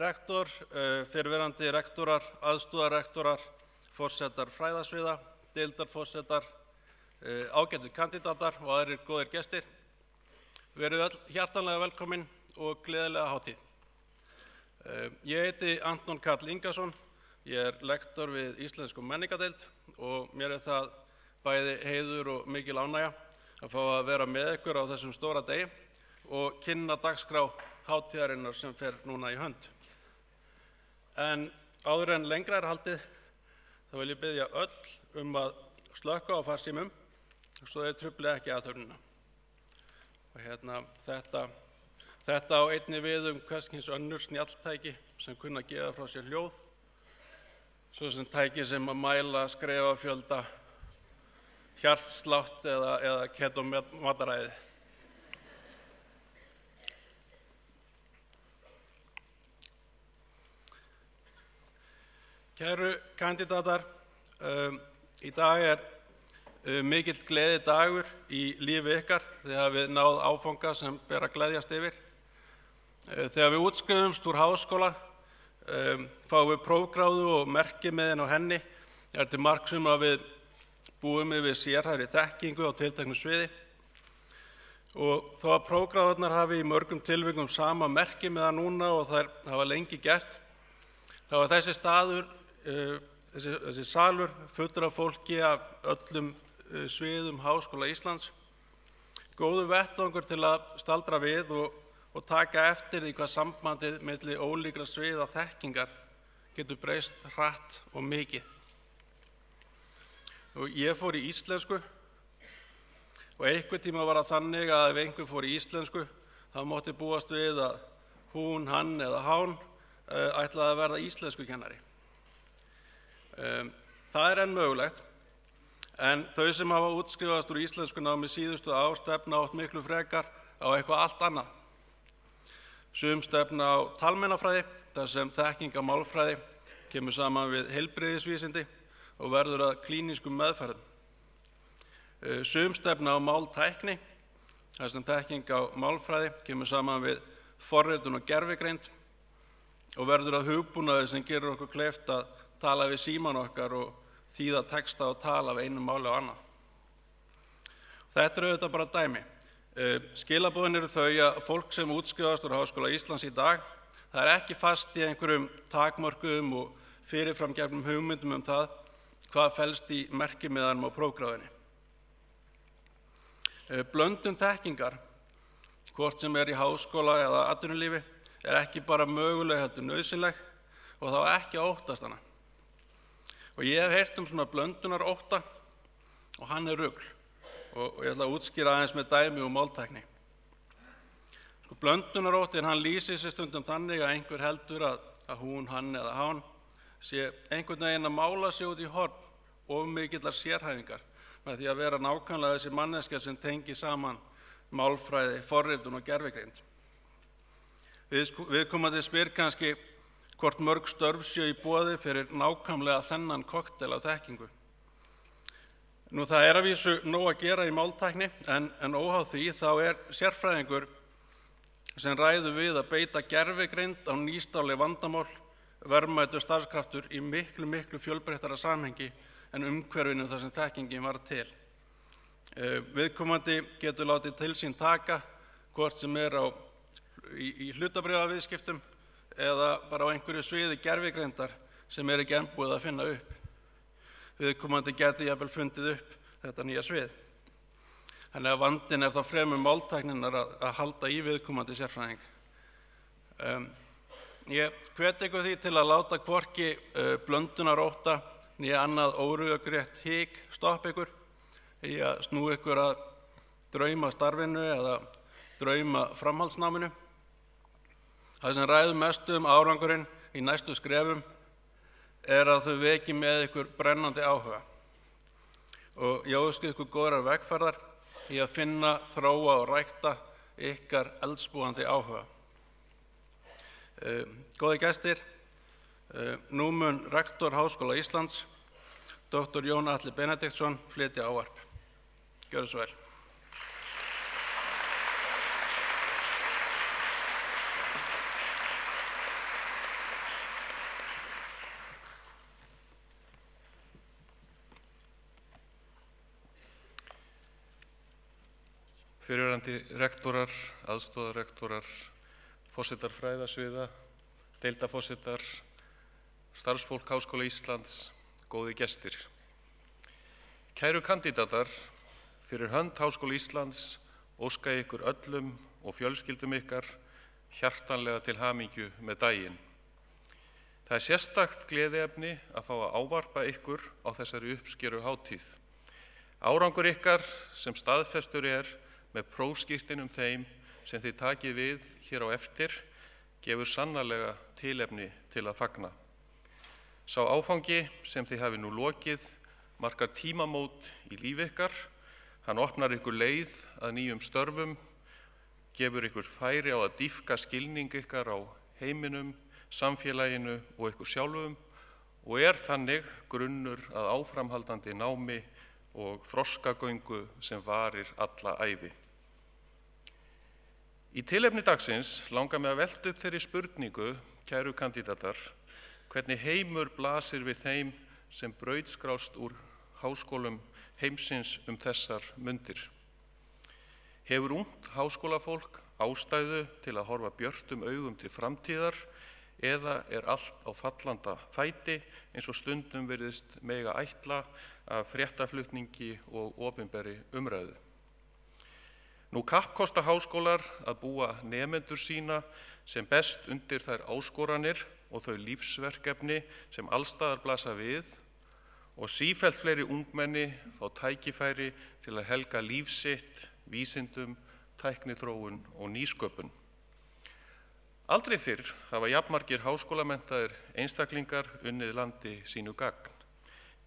rektor, fyrrverandi rektorar, aðstoðarrektorar, forsetar fræðasviða, deildarforsetar, ágætu kandidatar og aðrir góðir gestir. Verið öll hjartanlega velkomin og gleðilega hátíð. Ég heiti Anton Karl Ingason, ég lektor við Íslensku menningadeild og mér það bæði heiður og mikil ánægja að fá að vera með ykkur á þessum stóra degi og kynna dagskrá hátíðarinnar sem fer núna í hönd. En áður en lengra haldið, þá vil ég biðja öll að slökkva á farsímum svo þeir trufli ekki athöfnina. Og þetta á einnig við hvers kyns önnur snjalltæki sem kunna að gefa frá sér hljóð, svo sem tæki sem að mæla skrefafjölda, hjartslátt eða ketómataræði. Kæru kandidatar, í dag mikill gleði dagur í lífi ykkar þegar hafið náð áfanga sem ber að gleðjast yfir. Þegar við útskrifumst úr háskóla, fáum við prófgráðu og merkimiðin á henni til marks að við búum yfir sérhæfðri þekkingu á tilteknu sviði. Og þó að prófgráðurnar hafi í mörgum tilvikum sama merkimiða núna og þær hafa lengi gert, þá þessi staður, þessi salur fullur af fólki af öllum sviðum Háskóla Íslands, góður vettvangur til að staldra við og taka eftir því hvað sambandið milli ólíkra sviða þekkingar getur breyst hratt og mikið. Og ég fór í íslensku og einhvern tíma var það þannig að ef einhver fór í íslensku þá mátti búast við að hún, hann eða hán ætlaði að verða íslenskukennari. Það enn mögulegt, en þau sem hafa útskrifast úr íslenskunámi síðustu ár stefna átt miklu frekar á eitthvað allt annað. Sum stefna á talmeinafræði, þar sem þekking á málfræði kemur saman við heilbrigðisvísindi og verður að klínískum meðferðum. Sum stefna á máltækni, þar sem þekking á málfræði kemur saman við forritun og gervigreind og verður að hugbúnaði sem gerir okkur kleift að tala við síman okkar og þýða texta og tala við einu máli á annað. Þetta auðvitað bara dæmi. Skilaboðin eru þau að fólk sem útskrifast úr Háskóla Íslands í dag, það ekki fast í einhverjum takmörkuðum og fyrirframgefnum hugmyndum það hvað felst í merkimiðanum á prófgráðunni. Blöndun þekkingar, hvort sem í háskóla eða atvinnulífi, ekki bara möguleg heldur nauðsynleg og þá ekki að óttast hana. Og ég hef heyrt svona blöndunarótta og hann rugl og ég ætla að útskýra aðeins með dæmi og máltækni. Blöndunaróttin hann lýsir sig stundum þannig að einhver heldur að hún, hann eða hán sé einhvern veginn að mála sig út í horn of mikillar sérhæfingar með því að vera nákvæmlega þessi manneskja sem tengi saman málfræði, forritun og gervigreind. Viðkomandi spyr kannski hvort mörg störf séu í boði fyrir nákvæmlega þennan kokteil af þekkingu. Nú það að vísu nóg að gera í máltækni en óháð því þá sérfræðingur sem ræður við að beita gervigreind á nýstárleg vandamál verðmætur starfskraftur í miklu fjölbreyttara samhengi en umhverfinu þar sem þekkingin var til. Viðkomandi getur látið til sín taka hvort sem í hlutabréfaviðskiptum eða bara á einhverju sviði gervigreindar sem ekki enn búið að finna upp. Viðkomandi geti jafnvel fundið upp þetta nýja svið. Þannig að vandinn þá fremur máltækninnar að halda í viðkomandi sérfræðing. Ég hvet ykkur því til að láta hvorki blöndunarótta né annað órökrétt hik stoppa ykkur í að snúa ykkur að drauma starfinu eða drauma framhaldsnáminu. Það sem ræður mest árangurinn í næstu skrefum að þau veki með ykkur brennandi áhuga. Og ég óska ykkur góðrar vegferðar í að finna, þróa og rækta ykkar eldsbúandi áhuga. Góðir gestir, nú mun rektor Háskóla Íslands, Dr. Jón Atli Benediktsson, flytja ávarp. Gjörðu svo vel. fyrrverandi rektorar, aðstoðarrektorar, forsetar fræðasviða, deildarforsetar, starfsfólk Háskóla Íslands, góði gestir. Kæru kandídatar, fyrir hönd Háskóla Íslands óska ég ykkur öllum og fjölskyldum ykkar hjartanlega til hamingju með daginn. Það er sérstakt gleðiefni að fá að ávarpa ykkur á þessari uppskeru hátíð. Árangur ykkar sem staðfestur með prófskírteinum þeim sem þið takið við hér á eftir gefur sannarlega tilefni til að fagna. Sá áfangi sem þið hafi nú lokið markar tímamót í lífi ykkar. Hann opnar ykkur leið að nýjum störfum, gefur ykkur færi á að dýpka skilning ykkar á heiminum, samfélaginu og ykkur sjálfum og þannig grunnur að áframhaldandi námi og þroskagöngu sem varir alla ævi. Í tilefni dagsins langar mig að velta upp þeirri spurningu, kæru kandídatar, hvernig heimur blasir við þeim sem brautskrást úr háskólum heimsins þessar mundir. Hefur ungt háskólafólk ástæðu til að horfa björtum augum til framtíðar eða allt á fallanda fæti eins og stundum virðist mega ætla af fréttaflutningi og opinberri umræðu? Nú kappkosta háskólar að búa nemendur sína sem best undir þær áskoranir og þau lífsverkefni sem allstaðar blasa við og sífellt fleiri ungmenni fá tækifæri til að helga líf sitt vísindum, tækniþróun og nýsköpun. Aldrei fyrr hafa jafnmargir háskólamenntaðir einstaklingar unnið landi sínu gagn.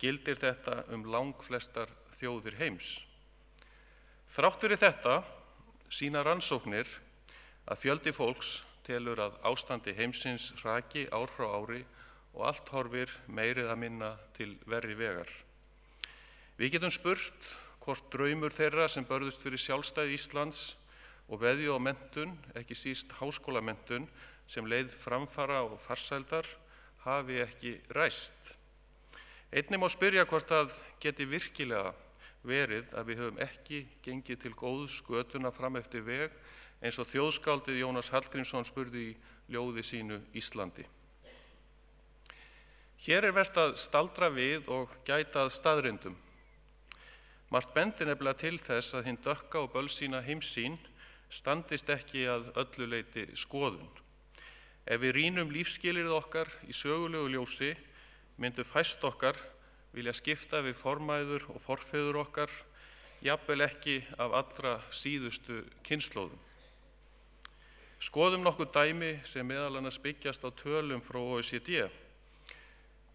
Gildir þetta langflestar þjóðir heims. Þrátt fyrir þetta sýna rannsóknir að fjöldi fólks telur að ástandi heimsins hraki ár frá ári og allt horfir meira eða minna til verri vegar. Við getum spurt hvort draumur þeirra sem börðust fyrir sjálfstæði Íslands og veðju á menntun, ekki síst háskólamenntun, sem leið framfara og farsældar, hafi ekki ræst. Einnig má spyrja hvort það geti virkilega verið að við höfum ekki gengið til góðs götuna fram eftir veg eins og þjóðskáldið Jónas Hallgrímsson spurði í ljóði sínu Íslandi. Hér vert að staldra við og gæta að staðreyndum. Margt bendir nefnilega til þess að hinn dökka og bölsýna heimssýn standist ekki að öllu leyti skoðun. Ef við rýnum lífsskilyrði okkar í sögulegu ljósi, myndu fæst okkar vilja skipta við formæður og forfeður okkar, jafnvel ekki af allra síðustu kynslóðum. Skoðum nokkuð dæmi sem meðal annars byggjast á tölum frá OECD.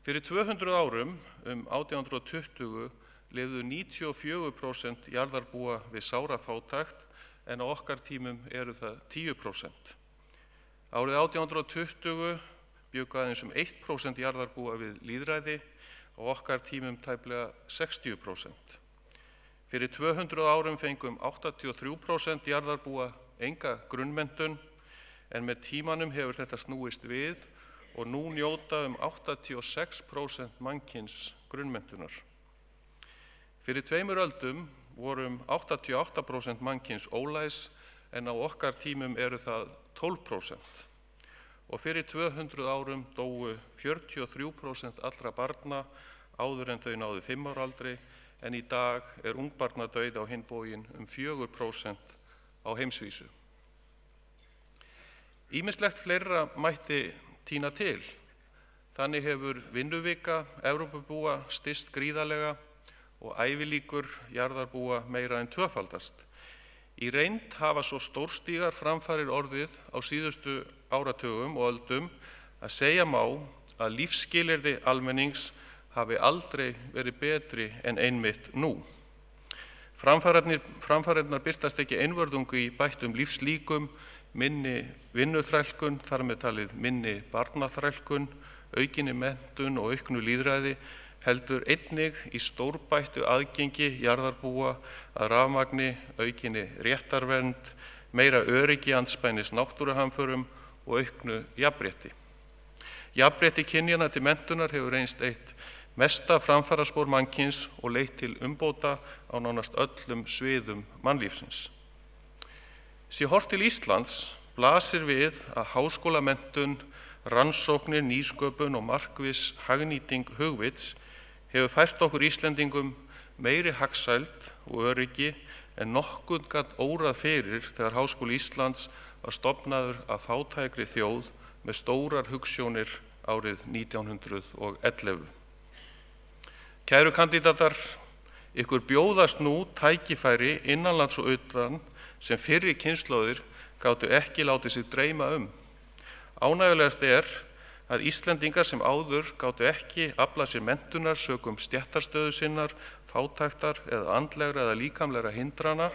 Fyrir 200 árum, 1820, lifðu 94% jarðarbúa við sárafátækt en á okkar tímum eru það 10%. Árið 1820 bjuggu aðeins 1% jarðarbúa við lýðræði og okkar tímum tæplega 60%. Fyrir 200 árum fengum 83% jarðarbúa enga grunnmenntun en með tímanum hefur þetta snúist við og nú njóta 86% mannkyns grunnmenntunar. Fyrir 2 öldum voru 88% mannkyns ólæs en á okkar tímum eru það 12%. Og fyrir 200 árum dóu 43% allra barna áður en þau náðu 5 ára aldri, en í dag ungbarnadauði á hinn bóginn 4% á heimsvísu. Ýmislegt fleira mætti tína til. Þannig hefur vinnuvika Evrópubúa styst gríðarlega og ævilíkur jarðarbúa meira en tvöfaldast. Í reynd hafa svo stórstígar framfarir orðið á síðustu áratugum og öldum að segja má að lífsskilyrði almennings hafi aldrei verið betri en einmitt nú. Framfarirnar birtast ekki einvörðungu í bættum lífslíkum, minni vinnuþrælkun, þar með talið minni barnaþrælkun, aukinni menntun og auknu lýðræði, heldur einnig í stórbættu aðgengi jarðarbúa að rafmagni, aukinni réttarvernd, meira öryggi andspænis náttúruhamförum og auknu jafnrétti. Jafnrétti kynjanna til menntunar hefur reynst eitt mesta framfaraspor mannkyns og leitt til umbóta á nánast öllum sviðum mannlífsins. Sé horft til Íslands blasir við að háskólamenntun, rannsóknir, nýsköpun og markviss hagnýting hugvits hefur fært okkur Íslendingum meiri hagsæld og öryggi en nokkurn gat órað fyrir þegar Háskóli Íslands var stofnaður af fátækri þjóð með stórar hugsjónir árið 1911. Kæru kandídatar, ykkur bjóðast nú tækifæri innanlands og utan sem fyrri kynslóðir gátu ekki látið sig dreyma um. Ánægjulegast að Íslendingar sem áður gátu ekki aflað sér menntunar sökum stéttarstöðu sinnar, fátæktar eða andlegra eða líkamlegra hindrana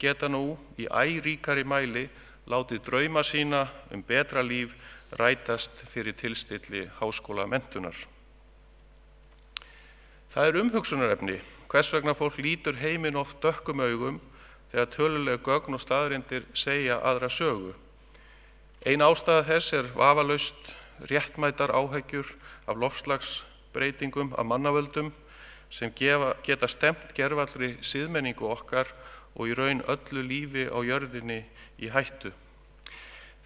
geta nú í æ ríkari mæli látið drauma sína betra líf rætast fyrir tilstilli háskólamenntunar. Það umhugsunarefni hvers vegna fólk lítur heiminn oft dökkum augum þegar töluleg gögn og staðreyndir segja aðra sögu. Ein ástæða þess vafalaust réttmætar áhyggjur af loftslagsbreytingum af mannavöldum sem geta stemt gervallri siðmenningu okkar og í raun öllu lífi á jörðinni í hættu.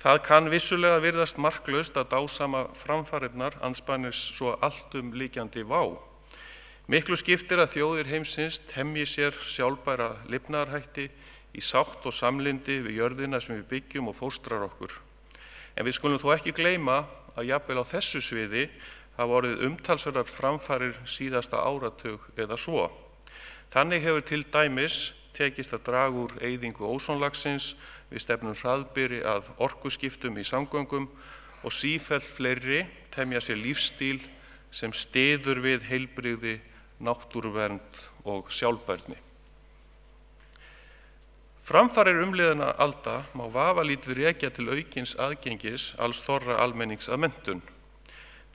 Það kann vissulega virðast marklaust að dásama framfarirnar andspænis svo alltumlykjandi vá. Miklu skiptir að þjóðir heimsins temji sér sjálfbæra lifnaðarhætti í sátt og samlyndi við jörðina sem við byggjum og fóstrar okkur. En við skulum þó ekki gleyma að jafnvel á þessu sviði hafa orðið umtalsverðar framfarir síðasta áratug eða svo. Þannig hefur til dæmis tekist að draga úr eyðingu ósonlagsins, við stefnum hraðbyri að orkuskiptum í samgöngum og sífellt fleiri temja sér lífsstíl sem styður við heilbrigði, náttúruvernd og sjálfbærni. Framfarir umliðinna alda má vafalítið rekja til aukins aðgengis alls þorra almennings að menntun.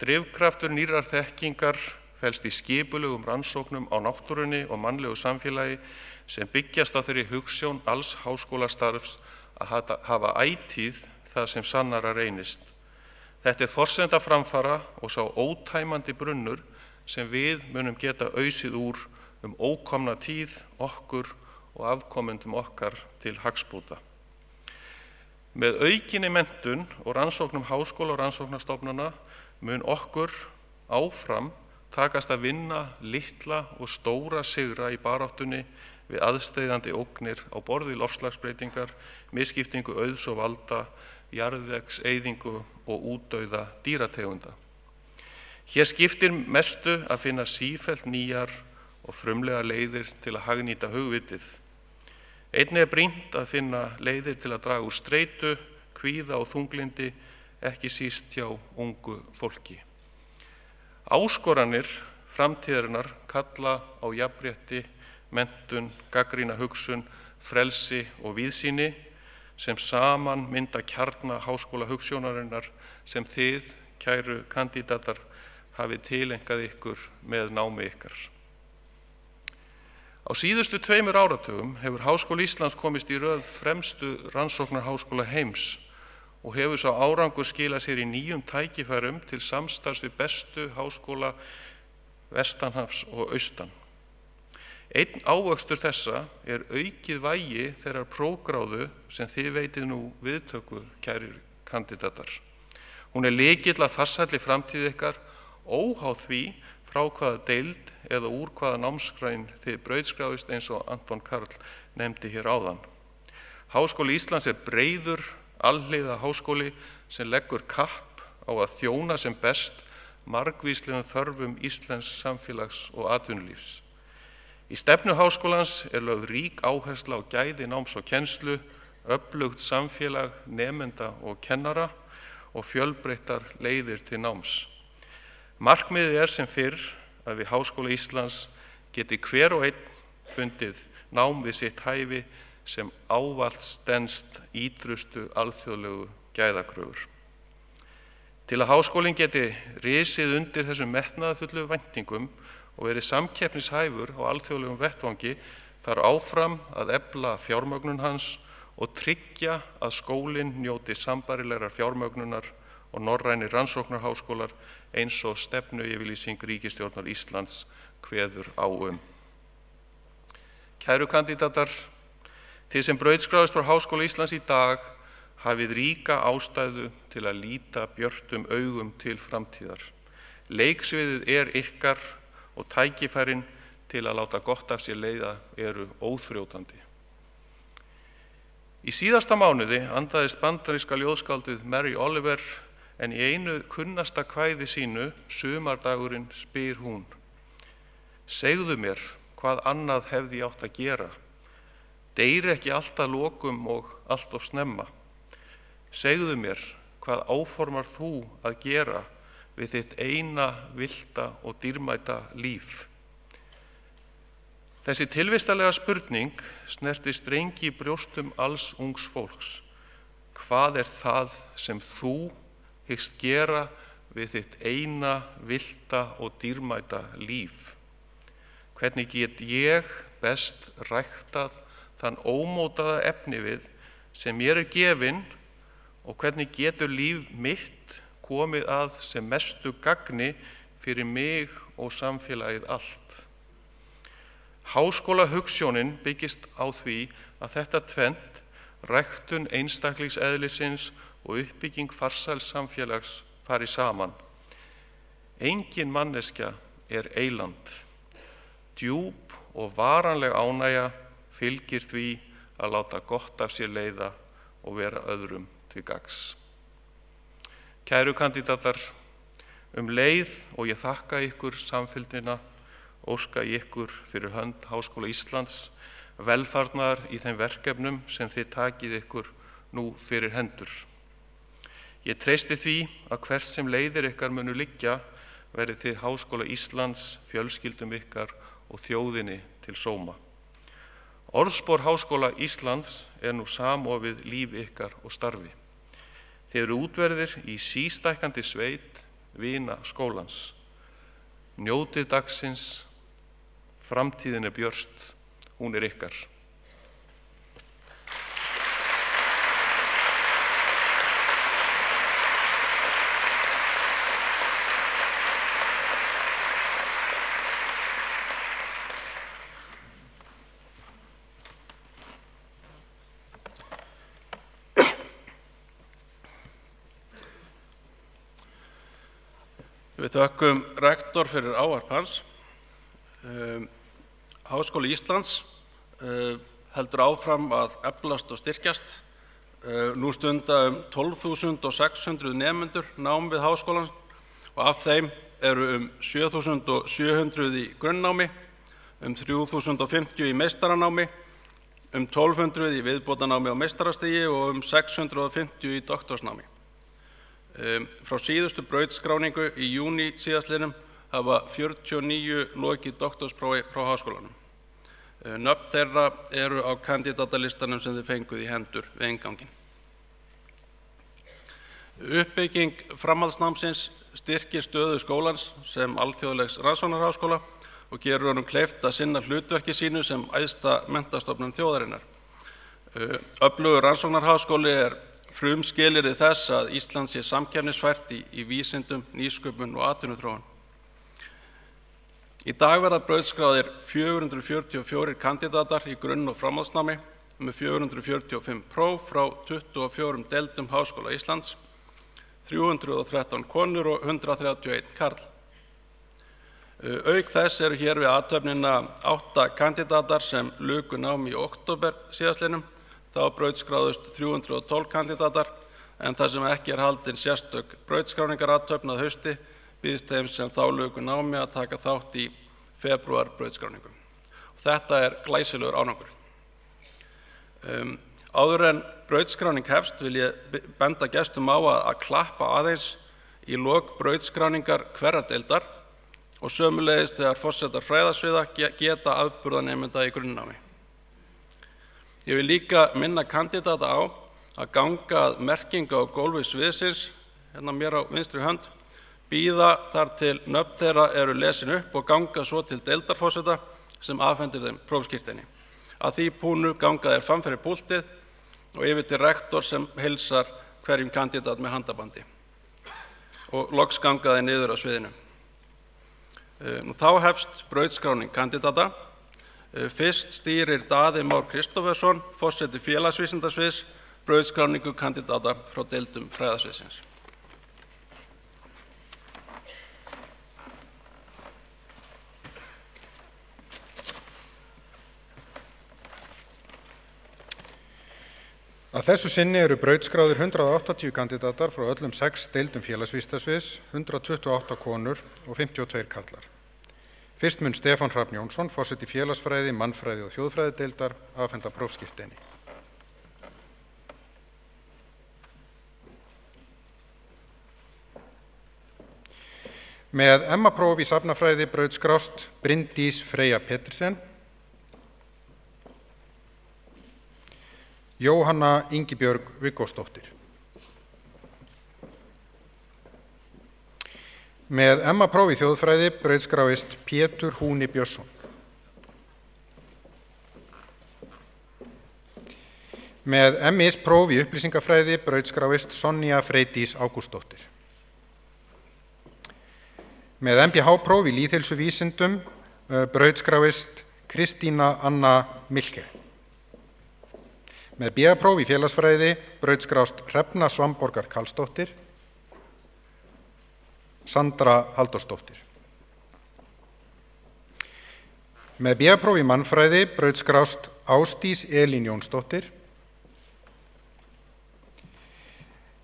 Drifkraftur nýrrar þekkingar felst í skipulögum rannsóknum á náttúrunni og mannlegu samfélagi sem byggjast á þeirri hugsjón alls háskólastarfs að hafa ætíð það sem sannara reynist. Þetta forsenda framfara og sá ótæmandi brunnur sem við munum geta ausið úr ókomna tíð okkur og afkomendum okkar til hagsbóta. Með aukinni menntun og rannsóknum háskóla og rannsóknastofnana mun okkur áfram takast að vinna litla og stóra sigra í baráttunni við aðsteðjandi ógnir á borð við loftslagsbreytingar, misskiptingu auðs og valda, jarðvegseyðingu og útdauða dýrategunda. Hér skiptir mestu að finna sífellt nýjar og frumlega leiðir til að hagnýta hugvitið. Einnig brýnt að finna leiðir til að draga úr streitu, kvíða og þunglindi, ekki síst hjá ungu fólki. Áskoranir framtíðarinnar kalla á jafnrétti, menntun, gagnrýna hugsun, frelsi og víðsýni sem saman mynda kjarna háskólahugsjónarinnar sem þið, kæru kandídatar, hafið tileinkað ykkur með námi ykkar. Á síðustu 2 áratugum hefur Háskóli Íslands komist í röð fremstu rannsóknarháskóla heims og hefur sá árangur skilað sér í nýjum tækifærum til samstarfs við bestu háskóla vestanhafs og austan. Einn ávöxtur þessa aukið vægi þeirrar prófgráðu sem þið veitið nú viðtöku, kærir kandídatar. Hún lykill að farsælli framtíð ykkar, óháð því frá hvaða deild eða úr hvaða námsgrein þið brautskráðist eins og Anton Karl nefndi hér áðan. Háskóli Íslands breiður, alhliða háskóli sem leggur kapp á að þjóna sem best margvíslegum þörfum íslensks samfélags og atvinnulífs. Í stefnu háskólans lögð rík áhersla á gæði náms og kennslu, öflugt samfélag nemenda og kennara og fjölbreyttar leiðir til náms. Markmiðið sem fyrr að við Háskóla Íslands geti hver og einn fundið nám við sitt hæfi sem ávallt stenst ítrustu alþjóðlegu gæðakröfur. Til að háskólinn geti risið undir þessum metnaðarfullu væntingum og verið samkeppnishæfur á alþjóðlegum vettvangi þarf áfram að efla fjármögnun hans og tryggja að skólinn njóti sambærilegrar fjármögnunar og norrænir rannsóknarháskólar eins og stefnuyfirlýsing ríkisstjórnar Íslands kveður á. Kæru kandídatar, Þið sem brautskráðist frá Háskóla Íslands í dag hafið ríka ástæðu til að líta björtum augum til framtíðar. Leiksviðið ykkar og tækifærin til að láta gott af sér leiða eru óþrjótandi. Í síðasta mánuði andaðist bandaríska ljóðskáldið Mary Oliver en í einu kunnasta kvæði sínu, Sumardagurinn, spyr hún: Segðu mér hvað annað hefði ég átt að gera? Deyr ekki allt að lokum og allt of snemma? Segðu mér hvað áformar þú að gera við þitt eina, villta og dýrmæta líf? Þessi tilvistarlega spurning snerti strengi í brjóstum alls ungs fólks. Hvað það sem þú hyggst gera við þitt eina, villta og dýrmæta líf? Hvernig get ég best ræktað þann ómótaða efnivið sem mér gefinn og hvernig getur líf mitt komið að sem mestu gagni fyrir mig og samfélagið allt? Háskólahugsjónin byggist á því að þetta tvennt, ræktun einstaklingseðlisins og uppbygging farsæls samfélags, fari saman. Engin manneskja eyland. Djúp og varanleg ánægja fylgir því að láta gott af sér leiða og vera öðrum til gagns. Kæru kandidatar, leið og ég þakka ykkur samfylgdina, óska ykkur fyrir hönd Háskóla Íslands velfarnaðar í þeim verkefnum sem þið takið ykkur nú fyrir hendur. Ég treysti því að hvert sem leiðir ykkar munu liggja verið þið Háskóla Íslands, fjölskyldum ykkar og þjóðinni til sóma. Orðspor Háskóla Íslands nú samofið líf ykkar og starfi. Þið eru útverðir í sístækkandi sveit vina skólans. Njótið dagsins, framtíðin björt, hún ykkar. Við þökkum rektor fyrir ávarp hans. Háskóli Íslands heldur áfram að eflast og styrkjast. Nú stunda 12.600 nemendur nám við háskólan og af þeim eru 7.700 í grunnnámi, 3.050 í meistaranámi, 1.200 í viðbótarnámi á meistarastigi og 650 í doktorsnámi. Frá síðustu brautskráningu í júní síðastliðnum hafa 49 lokið doktorsprófi frá háskólanum. Nöfn þeirra eru á kandídatalistanum sem þið fenguð í hendur við innganginn. Uppbygging framhaldsnámsins styrkir stöðu skólans sem alþjóðlegs rannsóknarháskóla og gerur honum kleift að sinna hlutverki sínu sem æðsta menntastofnun þjóðarinnar. Öflugur rannsóknarháskóli frumskilyrði þess að Ísland sé samkeppnisfært í vísindum, nýsköpun og atvinnuþróun. Í dag verða brautskráðir 444 kandidatar í grunn- og framhaldsnámi með 445 próf frá 24 deildum Háskóla Íslands, 313 konur og 131 karl. Auk þess eru hér við athöfnina 8 kandidatar sem luku nám í október síðastliðnum. Þá brautskráðust 312 kandidatar en þar sem ekki haldin sérstök brautskráningaraathöfn að hausti býðst þeim sem þá luku námi að taka þátt í febrúar brautskráningu. Þetta glæsilegur árangur. Áður en brautskráning hefst vil ég benda gestum á að klappa aðeins í lok brautskráningar hverrar deildar og sömuleiðis þegar forsetar fræðasviða geta afburðanemenda í grunnnámi. Ég vil líka minna kandidata á að ganga að merkingu á gólfi sviðsins, hérna mér á vinstri hönd, bíða þar til nöfn þeirra eru lesin upp og ganga svo til deildarforseta sem afhendir þeim prófskírteini. Að því búnu ganga þeir fram fyrir púltið og yfir til rektor sem heilsar hverjum kandidat með handabandi. Og loks ganga þeir niður á sviðinu. Þá hefst brautskráning kandidata. Fyrst stýrir Daði Már Kristófersson, forseti félagsvísindasviðs, brautskráningu kandidata frá deildum fræðasviðsins. Að þessu sinni eru brautskráðir 180 kandidatar frá öllum 6 deildum félagsvísindasviðs, 128 konur og 52 karlar. Fyrst mun Stefán Hrafn Jónsson, forseti félagsfræði, mannfræði og þjóðfræðideildar, afhenda prófskírteini. Með MA-próf í safnafræði brautskrást Bryndís Freyja Pettersen, Jóhanna Ingibjörg Viggósdóttir. Með MA-próf í þjóðfræði brautskráist Pétur Húni Björnsson. Með MS-próf í upplýsingafræði brautskráist Sonja Freydís Ágústsdóttir. Með MPH-próf í lýðheilsuvísindum brautskráist Kristína Anna Milke. Með BA-próf í félagsfræði brautskrást Hrefna Svamborgar Karlsdóttir, Sandra Halldórsdóttir. Með BA-próf í mannfræði brautskrást Ásdís Elín Jónsdóttir,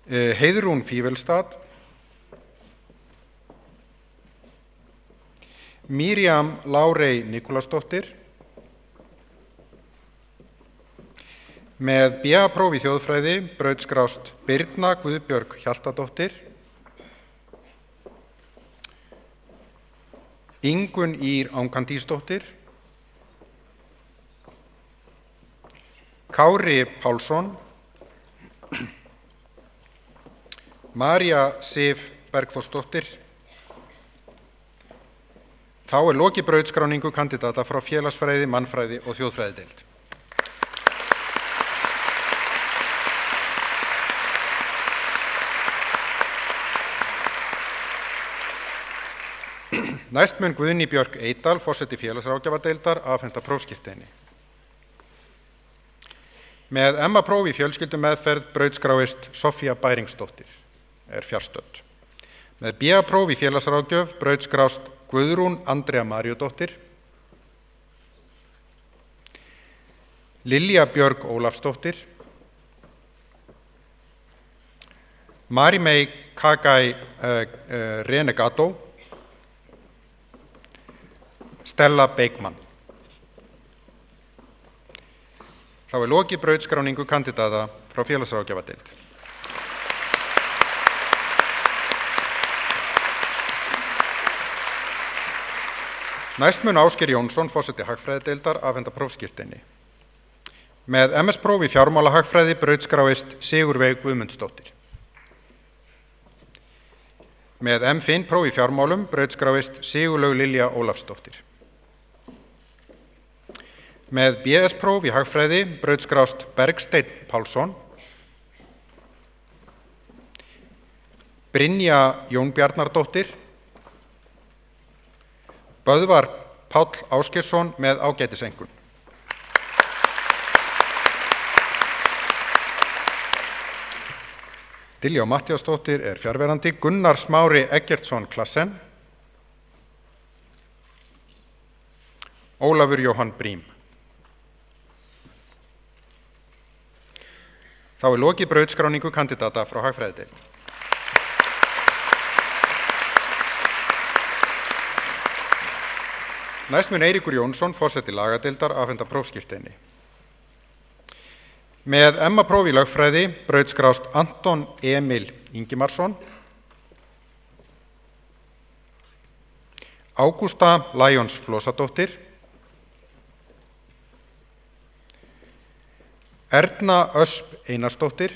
Heiðrún Fívelstad, Miriam Lárey Nikulásdóttir. Með BA-próf í þjóðfræði brautskrást Birna Guðbjörg Hjaltadóttir, Ingunn Ýr Angandísdóttir, Kári Pálsson, María Sif Bergþórsdóttir. Þá lokið brautskráningu kandidata frá félagsfræði, mannfræði og þjóðfræðideild. Næst mun Guðný Björk Eydal, forseti félagsráðgjafardeildar, afhenda prófskírteini. Með MA-próf í fjölskyldumeðferð brautskráist Soffía Bæringsdóttir, er fjarstödd. Með BA-próf í félagsráðgjöf brautskrást Guðrún Andrea Maríudóttir, Lilja Björg Ólafsdóttir, Marimey Kagai Renegato, Stella Beikmann. Þá lokið brautskráningu kandidata frá félagsráðgjafardeild. Næst mun Ásgeir Jónsson, forseti hagfræðideildar, afhenda prófskírteini. Með MS-próf í fjármálahagfræði brautskráist Sigurveig Guðmundsdóttir. Með M.Fin-próf í fjármálum brautskráist Sigurlaug Lilja Ólafsdóttir. Með BS-próf í hagfræði brautskrást Bergsteinn Pálsson, Brynja Jónbjarnardóttir, Böðvar Páll Ásgeirsson með ágætisengun. Diljá Matthíasdóttir er fjarverandi, Gunnar Smári Eggertsson Klassen, Ólafur Jóhann Brím. Þá lokið brautskráningu kandidata frá hagfræðideild. Næst mun Eiríkur Jónsson, forseti lagadeildar, afhenda prófskírteini. Með MA-próf í lögfræði brautskrást Anton Emil Ingimarsson, Ágústa Lions Flósadóttir, Erna Ösp Einarsdóttir,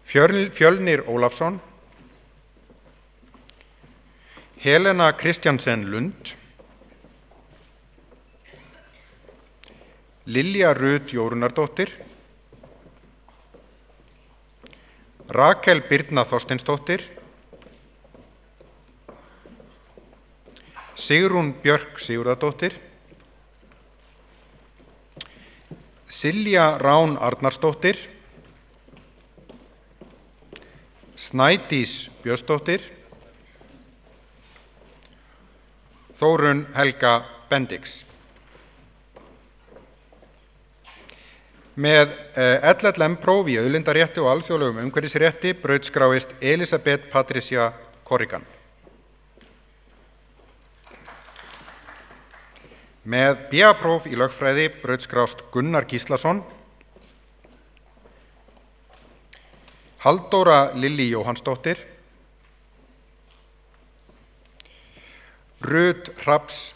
Fjölnir Ólafsson, Helena Kristjansen Lund, Lilja Rut Jórunardóttir, Rakel Birna Þorsteinsdóttir, Sigrún Björk Sigurðardóttir, Silja Rán Arnarsdóttir, Snædís Björnsdóttir, Þórunn Helga Bendix. Með LLM-próf í auðlindarétti og alþjóðlegum umhverfisrétti brautskráist Elisabeth Patricia Corrigan. Með BA-próf í lögfræði brautskrást Gunnar Gíslason, Halldóra Lilli Jóhannsdóttir, Rut Hrafns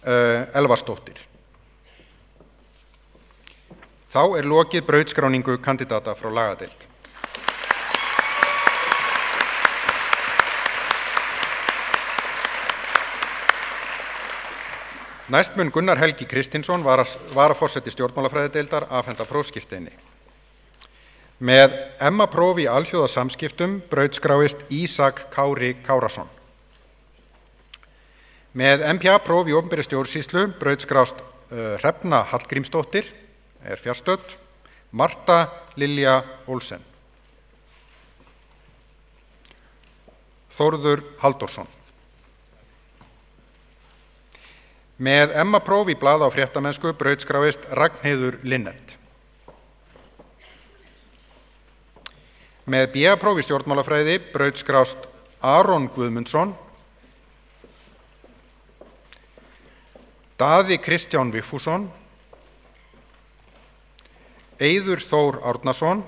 Elvarsdóttir. Þá lokið brautskráningu kandidata frá lagadeild. Næst mun Gunnar Helgi Kristinsson, varaforseti stjórnmálafræðideildar, afhenda prófskírteini. Með MA-próf í alþjóðasamskiptum brautskráist Ísak Kári Kárasson. Með MPA-próf í opinberri stjórnsýslu brautskrást Hrefna Hallgrímsdóttir, fjarstödd, Marta Lilja Olsen. Þórður Halldórsson. Með MA-próf í blaða- og fréttamennsku brautskráist Ragnheiður Linnert. Með BA-próf í stjórnmálafræði brautskrást Aron Guðmundsson, Daði Kristján Vigfússon, Eiður Þór Árnason,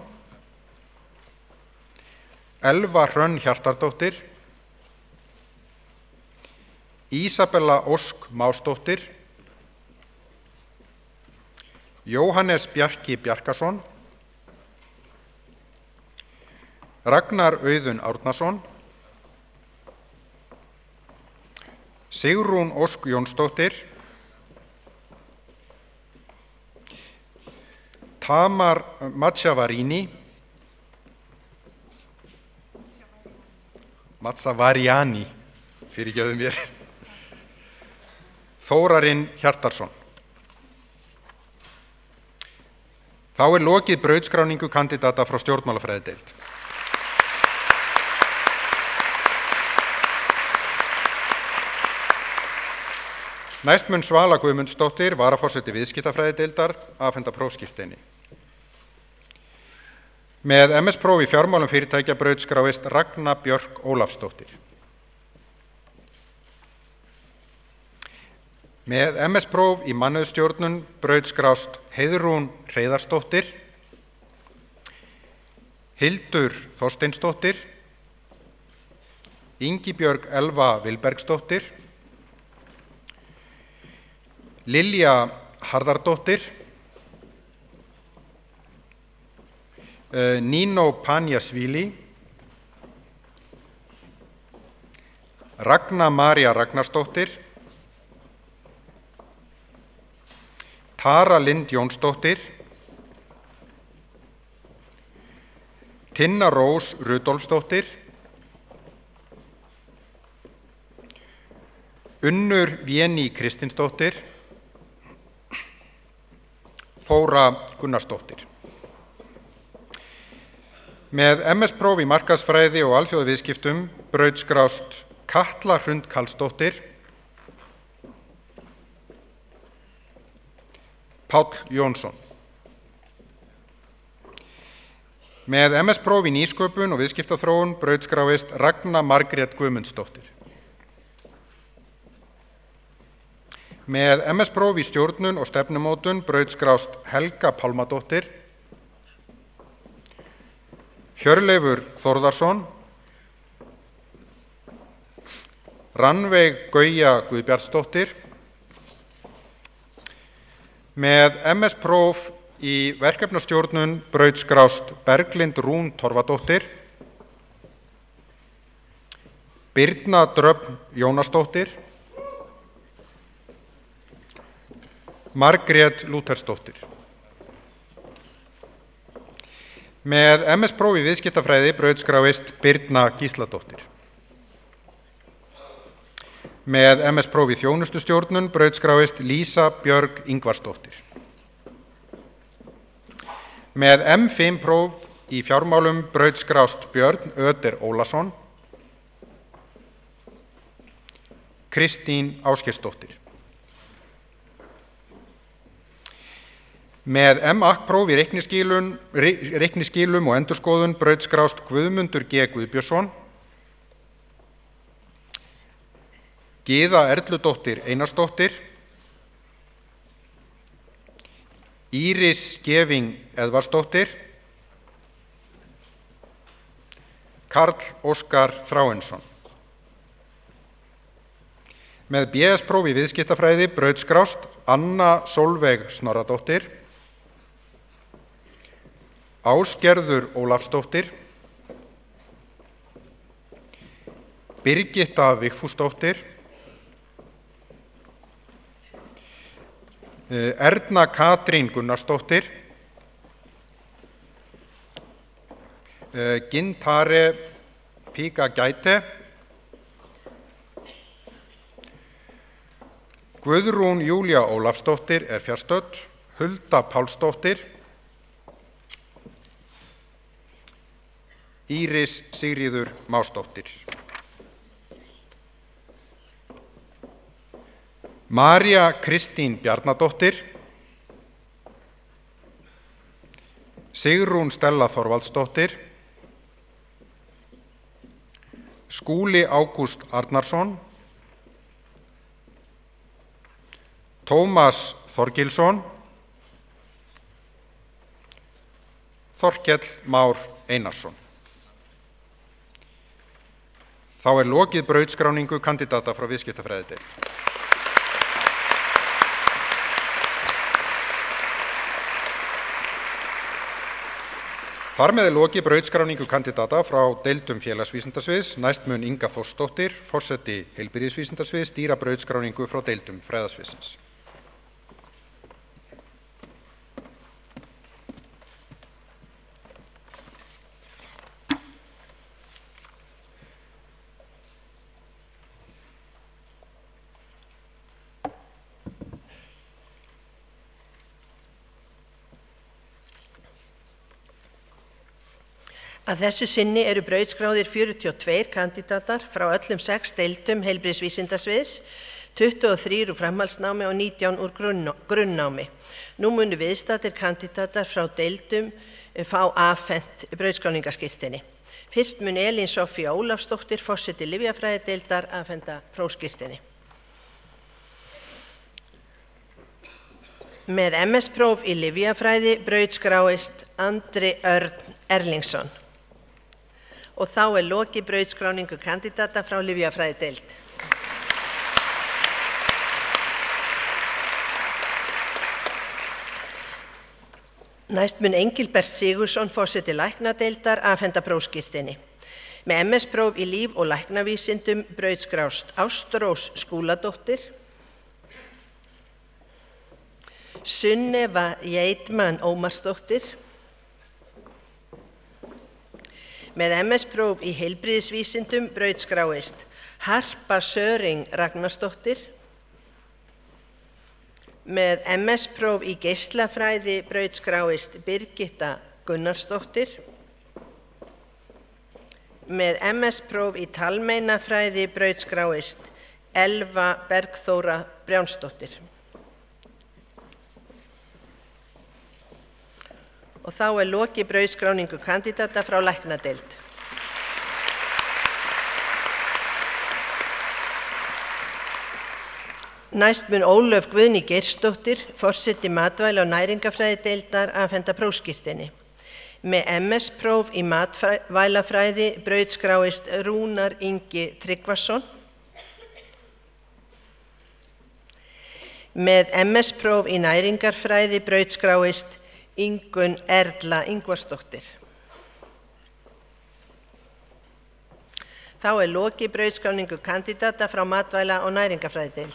Elva Hrönn Hjartardóttir, Ísabella Ósk Másdóttir, Jóhannes Bjarki Bjarkason, Ragnar Auðun Árnason, Sigrún Ósk Jónsdóttir, Tamar Matsavarini, Matsavariani, fyrirgefðu mér, Þórarinn Hjartarson. Þá lokið brautskráningu kandidata frá stjórnmálafræðideild. Næst mun Svala Guðmundsdóttir, varaforseti viðskiptafræðideildar, afhenda prófskírteini. Með MS-próf í fjármálum fyrirtækja brautskráist Ragna Björk Ólafsdóttir. Með MS-próf í mannauðsstjórnun brautskrást Heiðrún Hreiðarsdóttir, Hildur Þorsteinsdóttir, Ingibjörg Elva Vilbergsdóttir, Lilja Harðardóttir, Nino Panjasvili, Ragna María Ragnarsdóttir, Tara Lind Jónsdóttir, Tinna Rós Rudolfsdóttir, Unnur Véný Kristinsdóttir, Þóra Gunnarsdóttir. Með MS-próf í markaðsfræði og alþjóðaviðskiptum brautskrást Katla Hrund Karlsdóttir, Páll Jónsson. Með MS-próf í nýsköpun og viðskiptaþróun brautskráist Ragna Margrét Guðmundsdóttir. Með MS-próf í stjórnun og stefnumótun brautskrást Helga Pálmadóttir, Hjörleifur Þórðarsson, Rannveig Gauja Guðbjartsdóttir. Með MS-próf í verkefnastjórnun brautskrást Berglind Rún Torfadóttir, Birna Dröfn Jónasdóttir, Margrét Lúthersdóttir. Með MS-próf í viðskiptafræði brautskráist Birna Gísladóttir. Með MS-próf í þjónustustjórnun brautskráist Lísa Björg Ingvarsdóttir. Með M5-próf í fjármálum brautskrást Björn Öder Ólason. Kristín Ásgeirsdóttir. Með M.Akk.próf í reikniskilum og endurskoðun brautskrást Guðmundur G. Guðbjörnsson. Gyða Erludóttir Einarsdóttir. Íris Geving Edvarsdóttir. Karl Óskar Þráinsson. Með BS-próf í viðskiptafræði brautskrást Anna Solveig Snorradóttir. Ásgerður Ólafsdóttir. Birgitta Vigfúsdóttir. Erna Katrín Gunnarsdóttir. Gintare Píka Gæte. Guðrún Júlía Ólafsdóttir er fjarstödd. Hulda Pálsdóttir. Íris Sigríður Másdóttir. María Kristín Bjarnadóttir. Sigrún Stella Þorvaldsdóttir. Skúli Ágúst Arnarsson. Tómas Þorgilsson. Þorkell Már Einarsson. Þá er lokið brautskráningu kandidata frá viðskiptafræðideild. Þar með er lokið brautskráningu kandidata frá deildum félagsvísindasviðs. Næst mun Inga Þórsdóttir, forseti heilbrigðisvísindasviðs, stýra brautskráningu frá deildum fræðasviðsins. Að þessu sinni eru brautskráðir 42 kandidatar frá öllum 6 deildum heilbrigðisvísindasviðs, 23 úr framhaldsnámi og 19 úr grunnnámi. Nú munu viðstaddir kandidatar frá deildum fá afhent brautskráningaskírteini. Fyrst mun Elín Soffía Ólafsdóttir, forseti lyfjafræðideildar, afhenda prófskírteini. Með MS-próf í lyfjafræði brautskráist Andri Örn Erlingsson. Og þá er lokið brautskráningu kandidata frá lyfjafræðideild. Næst mun Engilbert Sigurðsson, forseti læknadeildar, afhenda prófskírteini. Með MS-próf í líf- og læknavísindum brautskrást Ástrós Skúladóttir. Sunneva Jeitmann Ómarsdóttir. Með MS-próf í heilbrigðisvísindum brautskráist Harpa Söring Ragnarsdóttir. Með MS-próf í geislafræði brautskráist Birgitta Gunnarsdóttir. Með MS-próf í talmeinafræði brautskráist Elva Bergþóra Brjánsdóttir. Og þá er lokið brautskráningu kandidata frá læknadeild. Næst mun Ólöf Guðný Geirsdóttir, forseti matvæla- og næringafræðideildar, afhenda prófskírteini. Með MS-próf í matvælafræði brautskráist Rúnar Ingi Tryggvason. Með MS-próf í næringarfræði brautskráist Ingunn Erla Ingvarsdóttir. Þá er lokið brautskráningu kandidata frá matvæla- og næringafræðideild.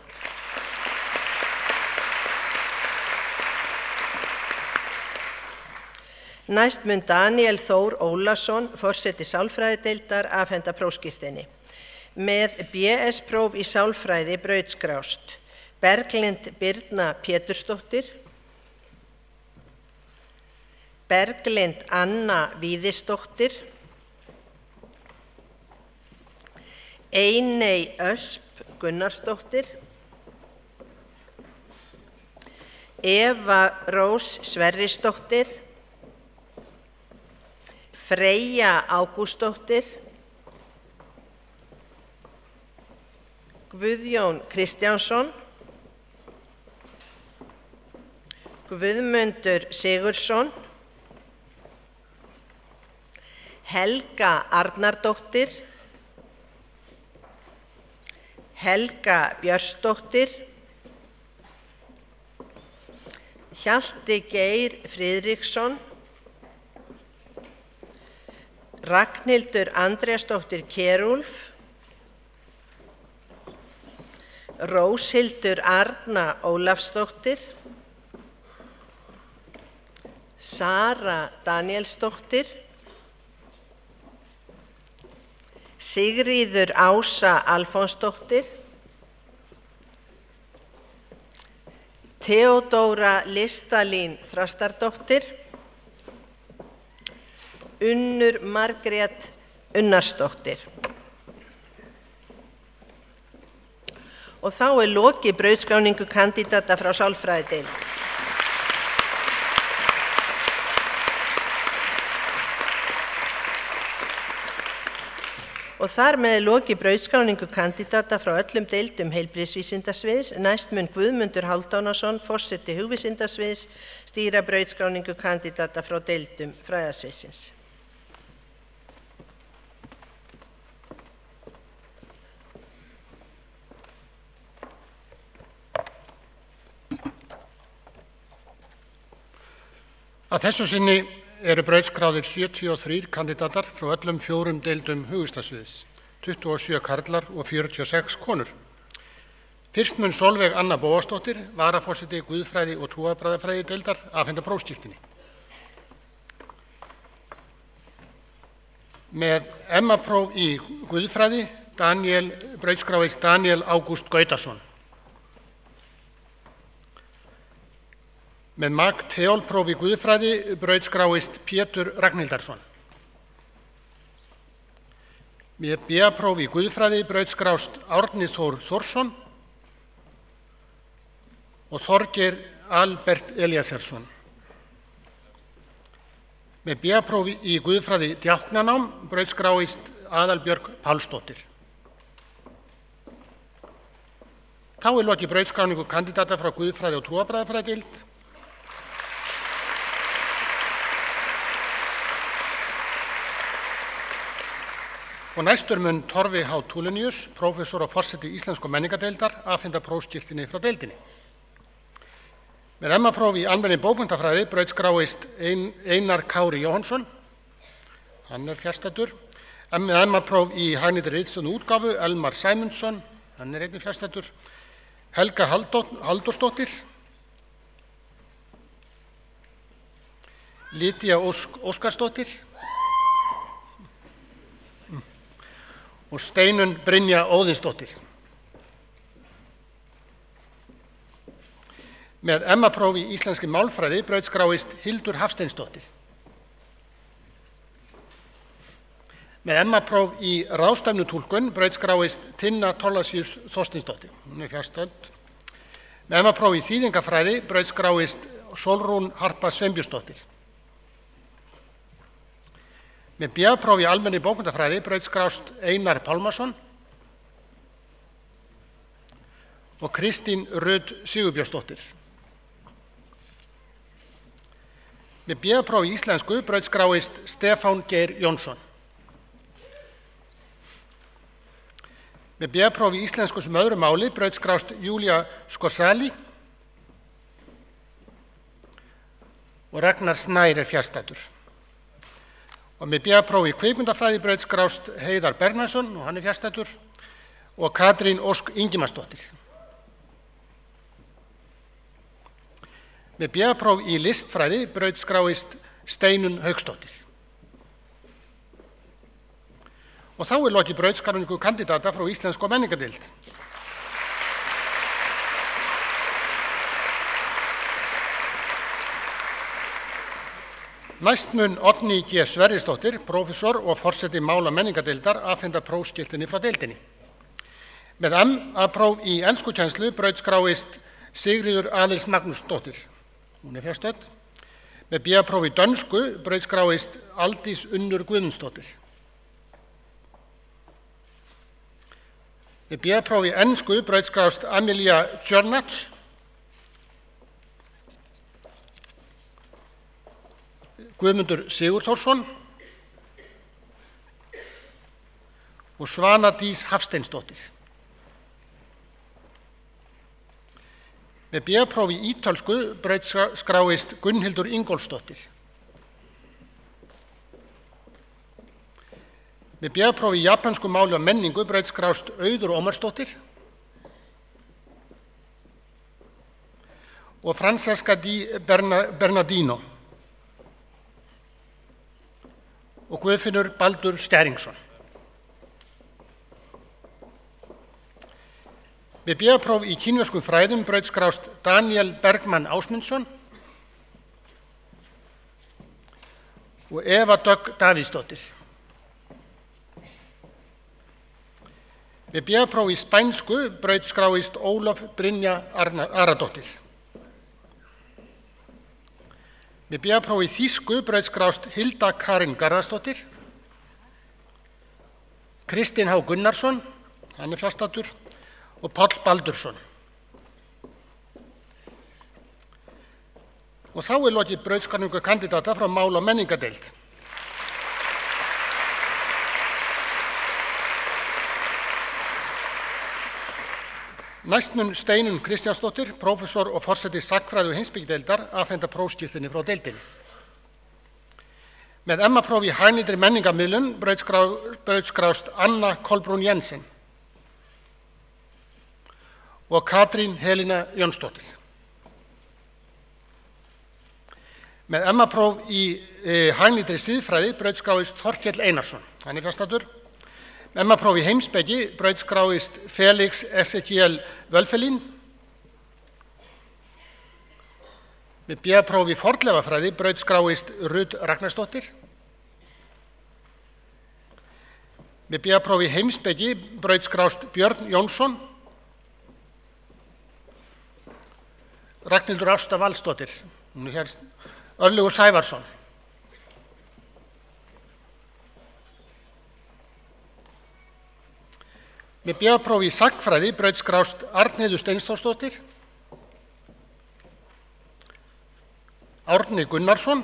Næst mun Daniel Þór Ólason, forseti sálfræðideildar, afhenda prófskírteini. Með BS-próf í sálfræði brautskrást Berglind Birna Pétursdóttir, Berglind Anna Víðisdóttir, Einey Ösp Gunnarsdóttir, Eva Rós Sverrisdóttir, Freyja Ágústsdóttir, Guðjón Kristjánsson, Guðmundur Sigurðsson, Helga Arnardóttir, Helga Björnsdóttir, Hjalti Geir Friðriksson, Ragnhildur Andrésdóttir Kjerúlf, Róshildur Arna Ólafsdóttir, Sara Danielsdóttir, Sigríður Ása Alfonsdóttir, Theodóra Listalín Þrastardóttir, Unnur Margrét Unnarsdóttir. Og þá lokið brautskráningu kandídata frá sálfræðideild. Og þar með lokið brautskráningu kandídata frá öllum deildum heilbrigðisvísindasviðs. Næst mun Guðmundur Hálfdánason, forseti hugvísindasviðs, stýra brautskráningu kandídata frá deildum fræðasviðsins. Að þessu sinni eru brautskráðir 73 kandidatar frá öllum 4 deildum hugvísindasviðs, 27 karlar og 46 konur. Fyrst mun Sólveig Anna Bóasdóttir, varaforseti guðfræði og trúarbragðafræði deildar, afhenda prófskírteini. Með MA-próf í guðfræði brautskráðist Daniel Ágúst Gautason. Með MAG-Theol-próf í guðfræði brautskráist Pétur Ragnhildarsson. Með BA-próf í guðfræði brautskrást Árni Þór Þórsson og Þorgeir Albert Eliassarsson. Með BA-próf í guðfræði djáknanám brautskráist Aðalbjörg Pálsdóttir. Þá lokið brautskráningu kandídata frá guðfræði og trúarbragðafræðideild. Og næstur mun Torfi H. Tulinius, prófessor og forseti íslensku menningadeildar, afhenda prófskírteini frá deildinni. Með MA-próf í almenni bókmenntafræði brautskráist Einar Kári Jóhannsson, hann fjarstaddur. Með MA-próf í hagnýttri ritstjórn og útgáfu Elmar Sæmundsson, hann einnig fjarstaddur. Helga Halldórsdóttir, Lydía Óskarsdóttir og Steinunn Brynja Óðinsdóttir. Með MA-próf í íslenskri málfræði brautskráist Hildur Hafsteinsdóttir. Með MA-próf í ráðstefnutúlkun brautskráist Tinna Thorlacius Þorsteinsdóttir, hún fjarstödd. Með MA-próf í þýðingafræði brautskráist Sólrún Harpa Sveinbjörnsdóttir. Með BA-próf í almenni bókmenntafræði brautskrást Einar Pálmason og Kristín Rut Sigurbjörnsdóttir. Með BA-próf í íslensku brautskráist Stefán Geir Jónsson. Með BA-próf í íslensku sem öðru máli brautskrást Júlía Skorsali og Ragnar Snær fjarstaddur. Og með BA-próf í kvikmyndafræði brautskrást Heiðar Bergnarsson, og hann fjarstaddur, og Katrín Ósk Ingimarsdóttir. Með BA-próf í listfræði brautskráist Steinunn Hauksdóttir. Og þá lokið brautskráningu kandidata frá Íslensku menningadeild. Næst mun Oddný G. Sverrisdóttir, prófessor og forseti mála menningadeildar, afhenda prófskírteini frá deildinni. Með MA-próf í enskukennslu brautskráist Sigríður Aðils Magnúsdóttir, hún fjarstödd. Með BA-próf í dönsku brautskráist Aldís Unnur Guðmundsdóttir. Með BA-próf í ensku brautskráist Amelia Tjörnats. Guðmundur Sigurþórsson og Svana Dís Hafsteinsdóttir. Með BA-próf í ítölsku brautskráist Gunnhildur Ingólfsdóttir. Með BA-próf í japansku máli og menningu brautskráist Auður Ómarsdóttir og Francesca Di Bernardino og Guðfinnur Baldur Stæringsson. Með BA-próf í kínverskum fræðum brautskráist Daniel Bergmann Ásmundsson og Eva Dögg Davíðsdóttir. Með BA-próf í spænsku brautskráist Ólöf Brynja Aradóttir. Með BA-próf í þýsku brautskráist Hilda Karin Garðarsdóttir, Kristinn H. Gunnarsson, hann fjarstaddur, og Páll Baldursson. Og þá lokið brautskráningu kandidata frá mála og menningadeild. Næst mun Steinunn Kristjánsdóttir, prófessor og forseti sagnfræði og heimspekideildar, afhenda prófskírteini frá deildinni. Með MA-próf í hagnýtri menningarmiðlun brautskráist Anna Kolbrún Jensen og Katrín Helena Jónsdóttir. Með MA-próf í hagnýtri siðfræði brautskráist Þorkell Einarsson, hann fjarstaddur. MA-próf í heimspeki brautskráist Felix Ezekiel Völfelín. Með BA-próf í fornleifafræði brautskráist Rut Ragnarsdóttir. Með BA-próf í heimspeki brautskráist Björn Jónsson. Ragnhildur Ásta Valsdóttir, Örlygur Sævarsson. Með BA-próf í sagnfræði brautskráist Arnheiður Steinsdóttir, Árni Gunnarsson,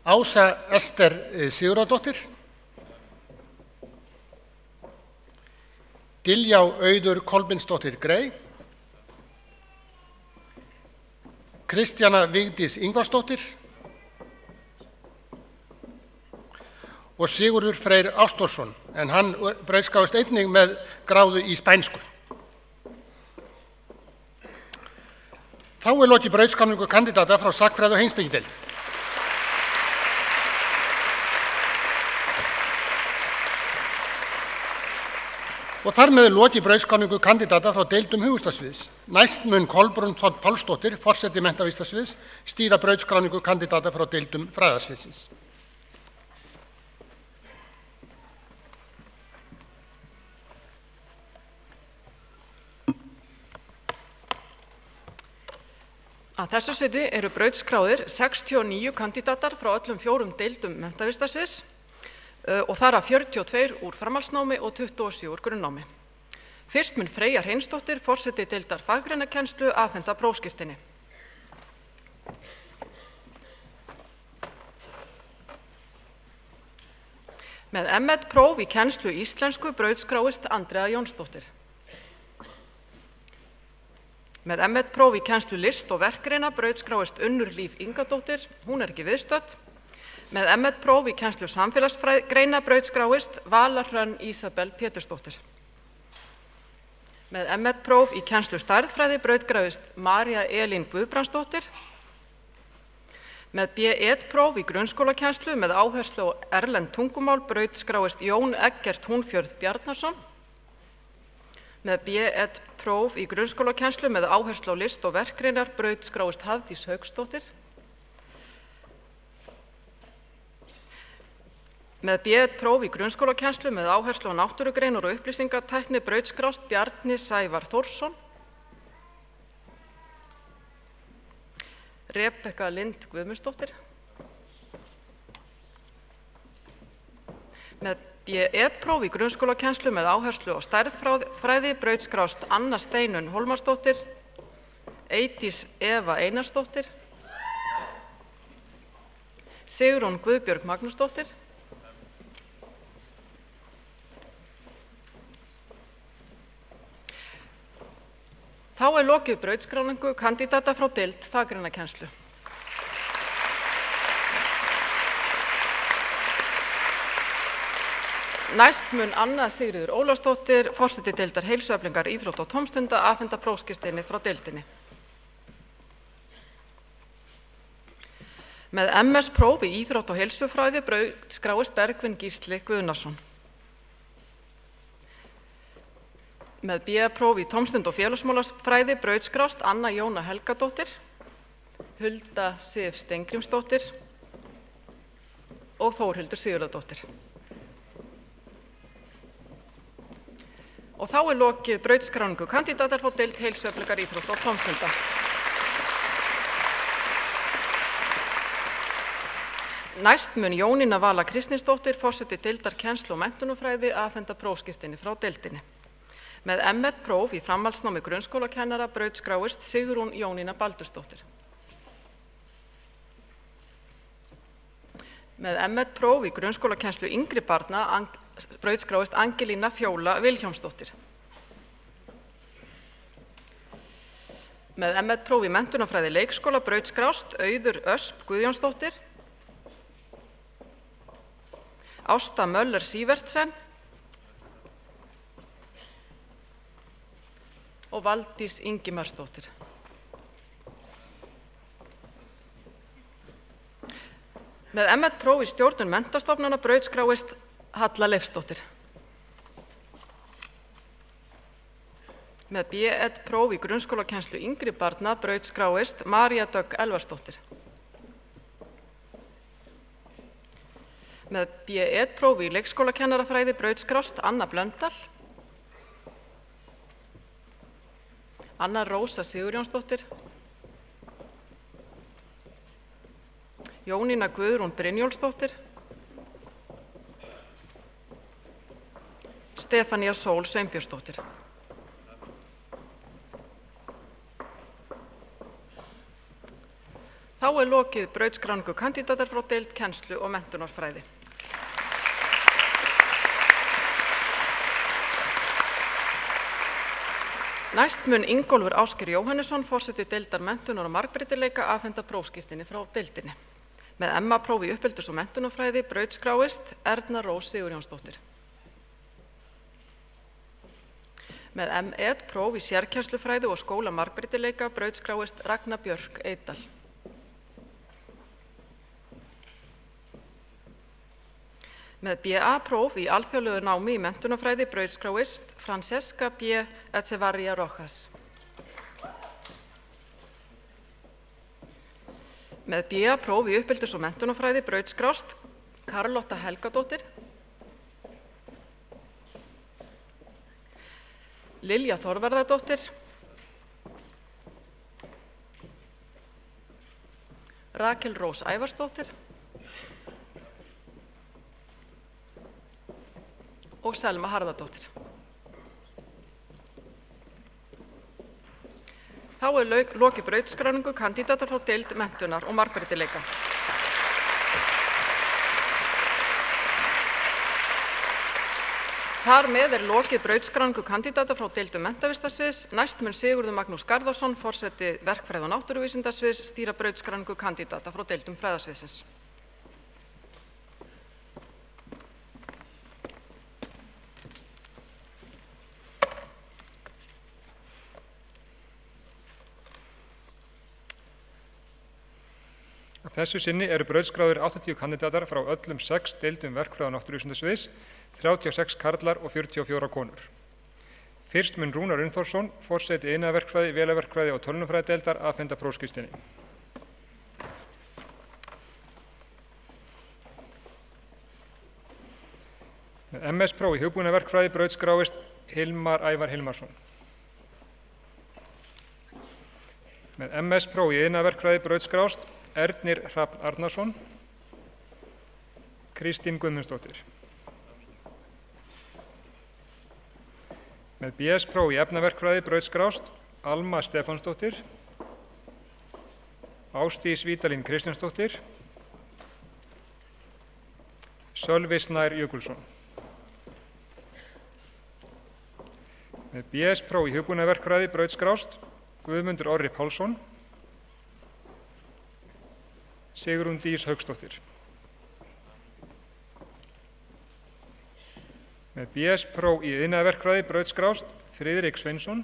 Ása Ester Sigurðardóttir, Diljá Auður Kolbeinsdóttir Grey, Kristjana Vigdís Ingvarsdóttir og Sigurður Freyr Ástórsson, en hann brautskráist einnig með gráðu í spænsku. Þá lokið brautskráningu kandidata frá sagnfræði og heimspekideild. Og þar með lokið brautskráningu kandidata frá deildum hugvísindasviðs. Næst mun Kolbrún Þ. Pálsdóttir, forseti menntavísindasviðs, stýra brautskráningu kandidata frá deildum fræðasviðsins. Að þessu sinni eru brautskráðir 69 kandidatar frá öllum 4 deildum menntavísindasviðs og þar af 42 úr framhaldsnámi og 27 úr grunnnámi. Fyrst mun Freyja Hreinsdóttir, forseti deildar faggreinakennslu, afhenda prófskírteini. Með M.Ed.próf í kennslu íslensku brautskráist Andrea Jónsdóttir. Með M.Ed.próf í kennslu list og verkgreina brautskráist Unnur Líf Ingadóttir, hún ekki viðstödd. Með M.Ed.próf í kennslu samfélagsgreina brautskráist Vala Hrönn Ísabel Pétursdóttir. Með M.Ed.próf í kennslu stærðfræði brautskráist María Elín Guðbrandsdóttir. Með B1-próf í grunnskólakennslu með áherslu á erlend tungumál brautskráist Jón Eggert Húnfjörð Bjarnason. Með B1-próf í grunnskólakennslu með áherslu á list og verkgreinar brautskráist Hafdís Hauksdóttir. Með B1-próf í grunnskólakennslu með áherslu á náttúrugreinar og upplýsingatækni brautskráist Bjarni Sævar Þórsson. Rebekka Lind Guðmundsdóttir. Með B1-próf í grunnskólakennslu með áherslu á stærðfræði brautskráist Anna Steinunn Hólmarsdóttir, Eydís Eva Einarsdóttir, Sigrún Guðbjörg Magnúsdóttir, Þá lokið brautskráningu kandídata frá deild faggreinakennslu. Næst mun Anna Sigríður Ólafsdóttir, forseti deildar heilsueflingar, íþrótta og tómstunda, afhenda prófskírteini frá deildinni. Með MS-próf í íþrótta og heilsufræði brautskráist Bergvin Gísli Guðnason. Með B.A.-próf í tómstund- og félagsmálafræði brautskráist Anna Jóna Helgadóttir, Hulda Sif Steingrímsdóttir og Þórhildur Sigurðardóttir. Og þá lokið brautskráningu kandídatar frá deild heilsueflingar, íþrótta og tómstunda. Næst mun Jónína Vala Kristninsdóttir, forseti deildar kennslu og menntunarfræði, afhenda prófskírteini frá deildinni. Með M.Ed.-próf í framhaldsnámi grunnskólakennara brautskráist Sigrún Jónína Baldursdóttir. Með M.Ed.-próf í grunnskólakennslu yngri barna brautskráist Angelína Fjóla Vilhjálmsdóttir. Með M.Ed.-próf í menntunarfræði leikskóla brautskráist Auður Ösp Guðjónsdóttir, Ásta Möller Sívertsen og Valdís Ingimarsdóttir. Með M.Ed.-próf í stjórnun menntastofnana brautskráist Halla Leifsdóttir. Með B.Ed.-próf í grunnskólakennslu yngri barna brautskráist María Dögg Elvarsdóttir. Með B.Ed.-próf í leikskólakennarafræði brautskráist Anna Blöndal, Anna Rósa Sigurjónsdóttir, Jónína Guðrún Brynjólfsdóttir, Stefánía Sól Sveinbjörnsdóttir. Þá lokið brautskráningu kandídatar frá deild kennslu og menntunarfræði. Næst mun Ingólfur Ásgeir Jóhannesson, forseti deildar menntunar og margbreytileika, afhenda prófskírteini frá deildinni. Með MA-próf í uppeldis- og menntunarfræði brautskráist Erna Rós Sigurjónsdóttir. Með M.Ed.-próf í sérkennslufræði og skóla margbreytileika brautskráist Ragna Björk Eydal. Með B.A.-próf í alþjóðlegu námi í menntunarfræði brautskráist Francesca B. Echevarria Rojas. Með B.A.-próf í uppeldis- og menntunarfræði brautskráist Karlotta Helgadóttir, Lilja Þorvarðardóttir, Rakel Rós Ævarsdóttir og Selma Harðardóttir. Þá lokið brautskráningu kandídatar frá deild menntunar og margbreytileika. Þar með lokið brautskráningu kandídata frá deildum menntavísindasviðs. Næst mun Sigurður Magnús Garðarsson, forseti verkfræði- og náttúruvísindasviðs, stýra brautskráningu kandídata frá deildum fræðasviðsins. Að þessu sinni eru brautskráðir 80 kandidatar frá öllum 6 deildum verkfræði- og náttúruvísindasviðs, 36 karlar og 44 konur. Fyrst mun Rúnar Unnþórsson, forseti iðnaðarverkfræði, vélaverkfræði og tölvunarfræðideildar afhenda prófskírteini. Með MS-próf í hugbúnaðarverkfræði brautskráist Hilmar Ævar Hilmarsson. Með MS-próf í iðnaðarverkfræði brautskrást Ernir Hrafn Arnarsson, Kristín Guðmundsdóttir. Með BS-próf í efnaverkfræði brautskrást Alma Stefánsdóttir, Ásdís Vítalín Kristjánsdóttir, Sölvi Snær Jökulsson. Með BS-próf í hugbúnaðarverkfræði brautskrást Guðmundur Orri Pálsson, Sigrún Dís Hauksdóttir. Með BS-próf í iðnaðarverkfræði brautskrást Friðrik Sveinsson,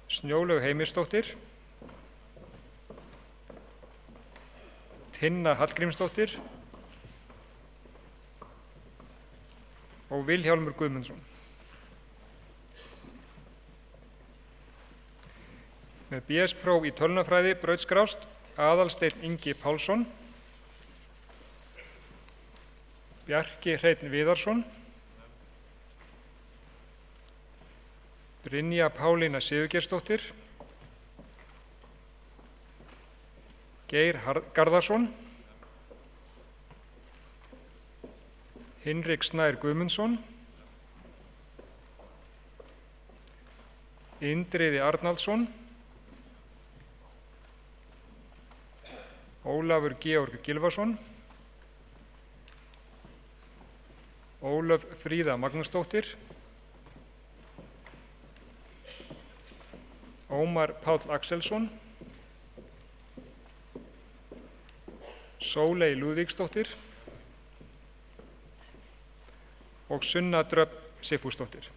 Snjólaug Heimisdóttir, Tinna Hallgrímsdóttir og Vilhjálmur Guðmundsson. Með BS-próf í tölvunarfræði brautskrást Aðalsteinn Ingi Pálsson, Bjarki Hreinn Viðarsson, Brynja Pálína Sigurgeirsdóttir, Geir Garðarsson, Hinrik Snær Guðmundsson, Indriði Arnaldsson, Ólafur Georg Gylfason, Ólöf Fríða Magnúsdóttir, Ómar Páll Axelsson, Sóley Lúðvíksdóttir og Sunna Dröfn Sigfúsdóttir.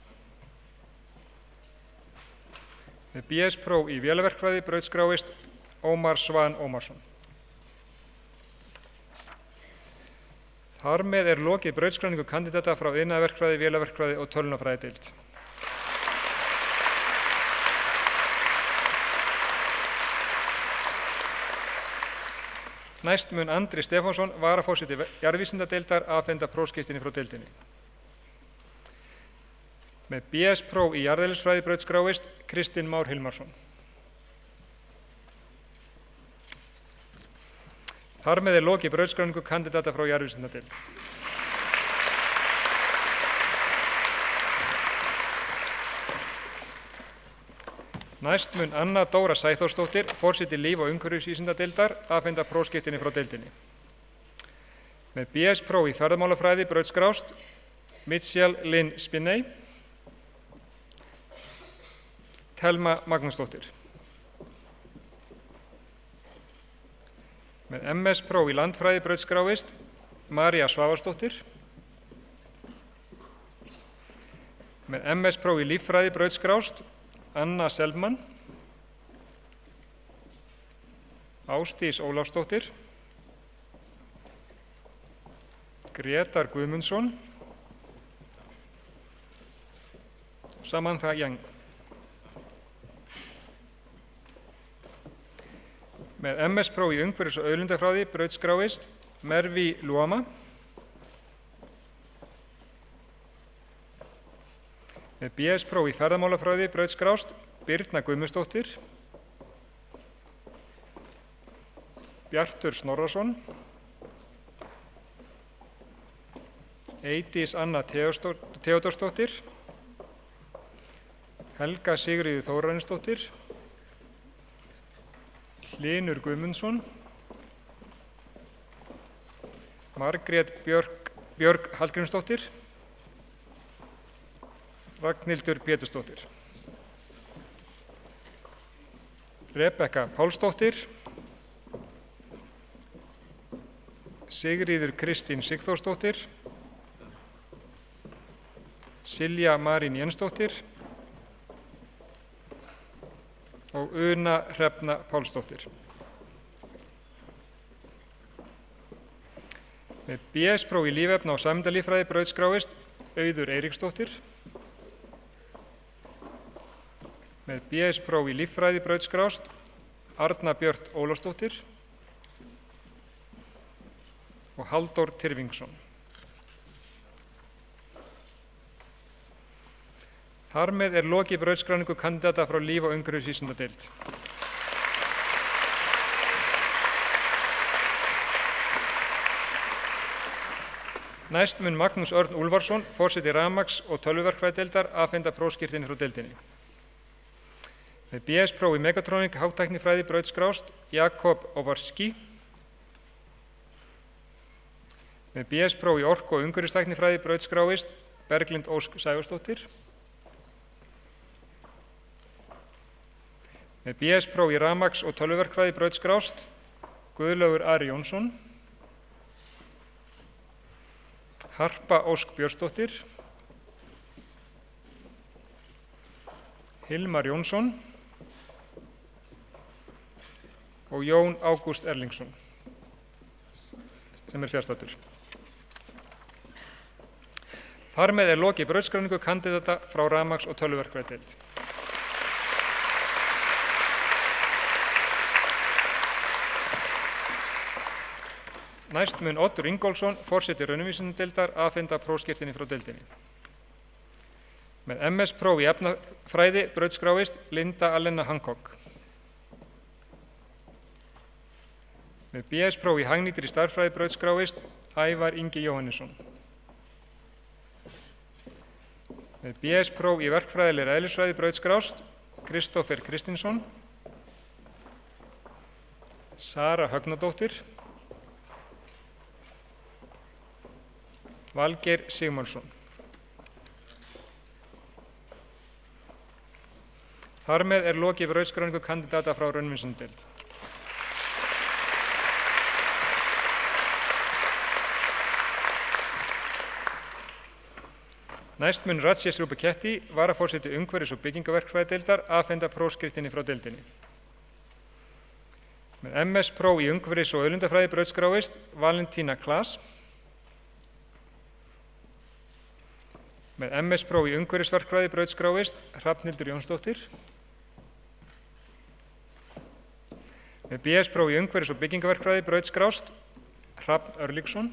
Með BS-próf í vélaverkfræði brautskráist Ómar Svan Ómarsson. Þar með lokið brautskráningu kandidata frá iðnaðarverkfræði, vélaverkfræði og tölvunarfræðideild. Næst mun Andri Stefánsson, varaforseti jarðvísindadeildar, afhenda prófskírteini frá deildinni. Með BS-próf í jarðeðlisfræði brautskráist Kristinn Már Hilmarsson. Þar með lokið brautskráningu kandidata frá jarðvísindadeild. Næst mun Anna Dóra Sæþórsdóttir, forseti líf- og umhverfisvísindadeildar, afhenda prófskírteini frá deildinni. Með BS-próf í ferðamálafræði brautskrást Mitchell Lynn Spinney, Telma Magnúsdóttir. Með MS-próf í landfræði brautskráist María Svavarsdóttir. Með MS-próf í líffræði brautskrást Anna Selman, Ásdís Ólafsdóttir, Grétar Guðmundsson, Samantha Young. Með MS-próf í umhverfis- og auðlindafræði brautskráist Mervi Luama, með BS-próf í ferðamálafræði brautskrást Birna Guðmundsdóttir, Bjartur Snorrason, Eydís Anna Theódórsdóttir, Helga Sigríður Þórarinsdóttir, Hlynur Guðmundsson, Margrét Björg Hallgrímsdóttir, Ragnhildur Pétursdóttir. Rebekka Pálsdóttir, Sigríður Kristín Sigþórsdóttir, Silja Marín Jensdóttir og Una Hrefna Pálsdóttir. Með BS-próf í lífefna- og sameindalíffræði brautskráist Auður Eiríksdóttir. Með BS-próf í líffræði brautskráist Arna Björt Ólafsdóttir og Halldór Tyrfingsson. Þar með lokið brautskráningu kandidata frá líf- og umhverfisvísindadeild. Næst mun Magnús Örn Úlfarsson, forseti rafmagns- og tölvuverkfræðideildar, afhenda prófskírteini frá deildinni. Með BS-próf í megatrónik hátæknifræði brautskráist Jakob Ovarski. Með BS-próf í orku- og umhverfistæknifræði brautskráist Berglind Ósk Sævarsdóttir. Með BS-próf í rafmagns- og tölvuverkfræði brautskráist Guðlaugur Ari Jónsson. Harpa Ósk Björnsdóttir. Hilmar Jónsson og Jón Ágúst Erlingsson, sem fjarstaddur. Þar með lokið brautskráningu kandidata frá rafmagns- og tölvuverkfræðideild. Næst mun Oddur Ingólfsson, forseti raunvísindadeildar, afhenda prófskírteini frá deildinni. Með MS-próf í efnafræði brautskráist Linda Alena Hancock. Með BS-próf í hagnýttri stærðfræði brautskráist Ævar Ingi Jóhannesson. Með BS-próf í verkfræðilegri eðlisfræði brautskráist Kristófer Kristinsson, Sara Högnadóttir, Valgeir Sigmarsson. Þar með lokið brautskráningu kandidata frá raunvísindadeild. Næst mun Ratsjes Rúbeketti, varaforseti umhverfis- og byggingaverkfræðideildar, afhenda prófskírteini frá deildinni. Með MS-próf í umhverfis- og auðlindafræði brautskráist Valentína Klaas. Með MS-próf í umhverfisverkfræði brautskráist Hrafnhildur Jónsdóttir. Með BS-próf í umhverfis- og byggingaverkfræði brautskráist Hrafn Örlygsson.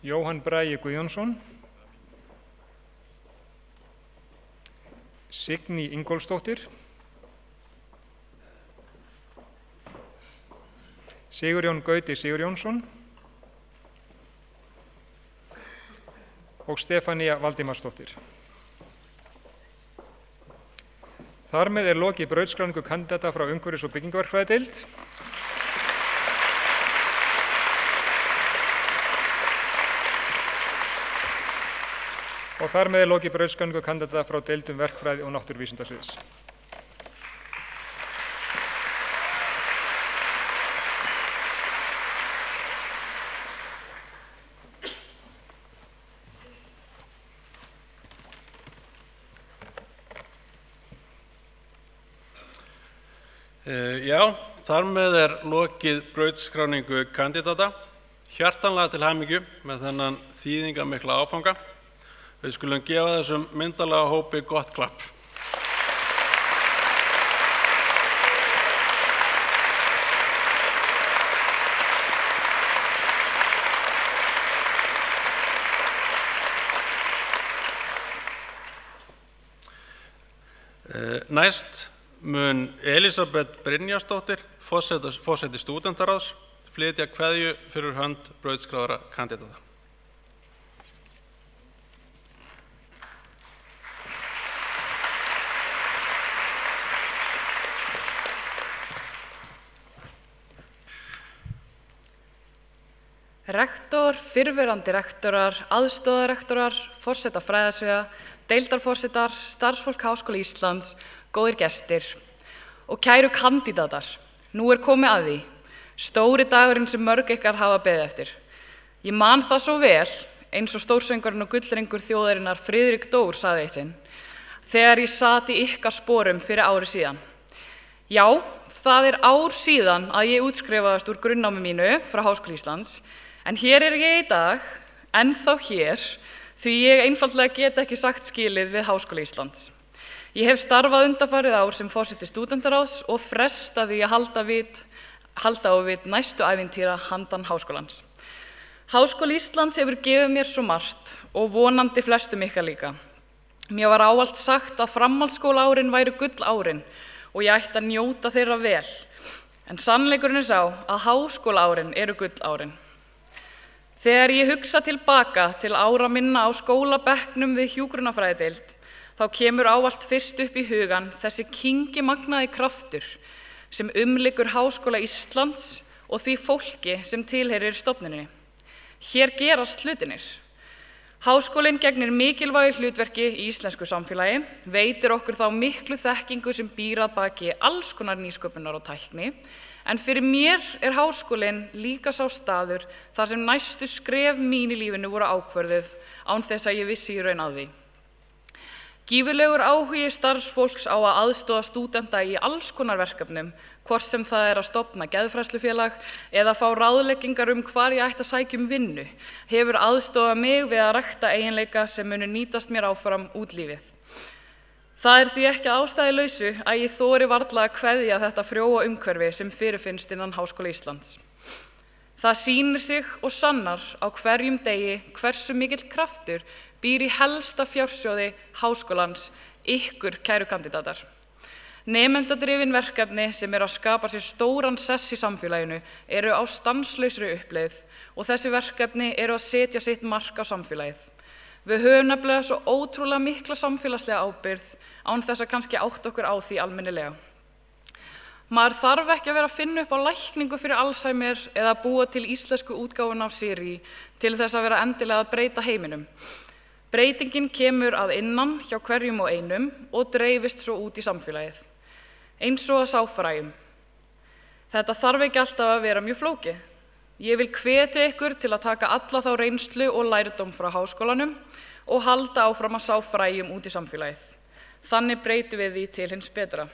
Jóhann Bragi Guðjónsson. Signý Ingólfsdóttir. Sigurjón Gauti Sigurjónsson. Og Stefania Valdimarsdóttir. Þar með lokið brautskráningu kandidata frá umhverfis- og byggingaverkfræðideild. Og þar með lokið brautskráningu kandidata frá deildum verkfræði og náttúruvísindasviðs. Já, þar með lokið brautskráningu kandidata. Hjartanlega til hamingju með þennan þýðingamikla áfanga. Við skulum gefa þessum myndarlega hópi gott klapp. Næst mun Elísabet Brynjarsdóttir, forseti stúdentaráðs, flytja kveðju fyrir hönd brautskráðra kandidata. Rektor, fyrrverandi rektorar, aðstoðarrektorar, forseta fræðasviða, deildarforsetar, starfsfólk Háskóla Íslands, góðir gestir og kæru kandidatar. Nú komið að því, stóri dagurinn sem mörg ykkar hafa beðið eftir. Ég man það svo vel, eins og stórsöngvarinn og gullrengur þjóðarinnar Friðrik Dór sagði eitt sinn, þegar ég sat í ykkar sporum fyrir ári síðan. Já, það ár síðan að ég útskrifaðist úr grunnnámi mínu frá Háskóla Íslands, en hér ég í dag, ennþá hér, því ég einfaldlega get ekki sagt skilið við Háskóla Íslands. Ég hef starfað undanfarið ár sem forseti stúdentaráðs og frestaði að halda á við næstu ævintýra handan háskólans. Háskóli Íslands hefur gefið mér svo margt og vonandi flestum ykkar líka. Mér var ávallt sagt að framhaldsskólaárin væru gullárin og ég ætti að njóta þeirra vel. En sannleikurinn sá að háskólaárin eru gullárin. Þegar ég hugsa tilbaka til ára minna á skólabekknum við hjúkrunarfræðideild, þá kemur ávallt fyrst upp í hugan þessi kyngimagnaði kraftur sem umlykur Háskóla Íslands og því fólki sem tilheyrir stofnuninni. Hér gerast hlutinir. Háskólinn gegnir mikilvægu hlutverki í íslensku samfélagi, veitir okkur þá miklu þekkingu sem býr að baki alls konar nýsköpunar og tækni, en fyrir mér háskólinn líka sá staður þar sem næstu skref mín í lífinu voru ákvörðuð án þess að ég vissi í raun að því. Gífurlegur áhugi starfsfólks á að aðstoða stúdenta í alls konar verkefnum, hvort sem það að stofna geðfræðslufélag eða fá ráðleggingar hvar ég ætti að sækja vinnu, hefur aðstofað mig við að rækta eiginleika sem munu nýtast mér áfram út lífið. Það því ekki að ástæðulausu að ég þori varla að kveðja þetta frjóa umhverfi sem fyrirfinnst innan Háskóla Íslands. Það sýnir sig og sannar á hverjum degi hversu mikill kraftur býr í helsta fjársjóði háskólans, ykkur kæru kandidatar. Nemendadrifin verkefni sem að skapa sér stóran sess í samfélaginu eru á stanslausri uppleið og þessi verkefni eru að setja sitt mark á samfélagið. Við höfum nefnilega svo ótrúlega mikla samfélagslega ábyrgð án þess að kannski átta okkur á því almennilega. Maður þarf ekki að vera að finna upp á lækningu fyrir Alzheimer eða búa til íslensku útgáfuna af Siri til þess að vera endilega að breyta heiminum. Breytingin kemur að innan hjá hverjum og einum og dreifist svo út í samfélagið, eins og að sáfræjum. Þetta þarf ekki alltaf að vera mjög flókið. Ég vil hvetja ykkur til að taka alla þá reynslu og lærdóm frá háskólanum og halda áfram að sáfræjum út í samfélagið. Þannig breytum við því til hins betra.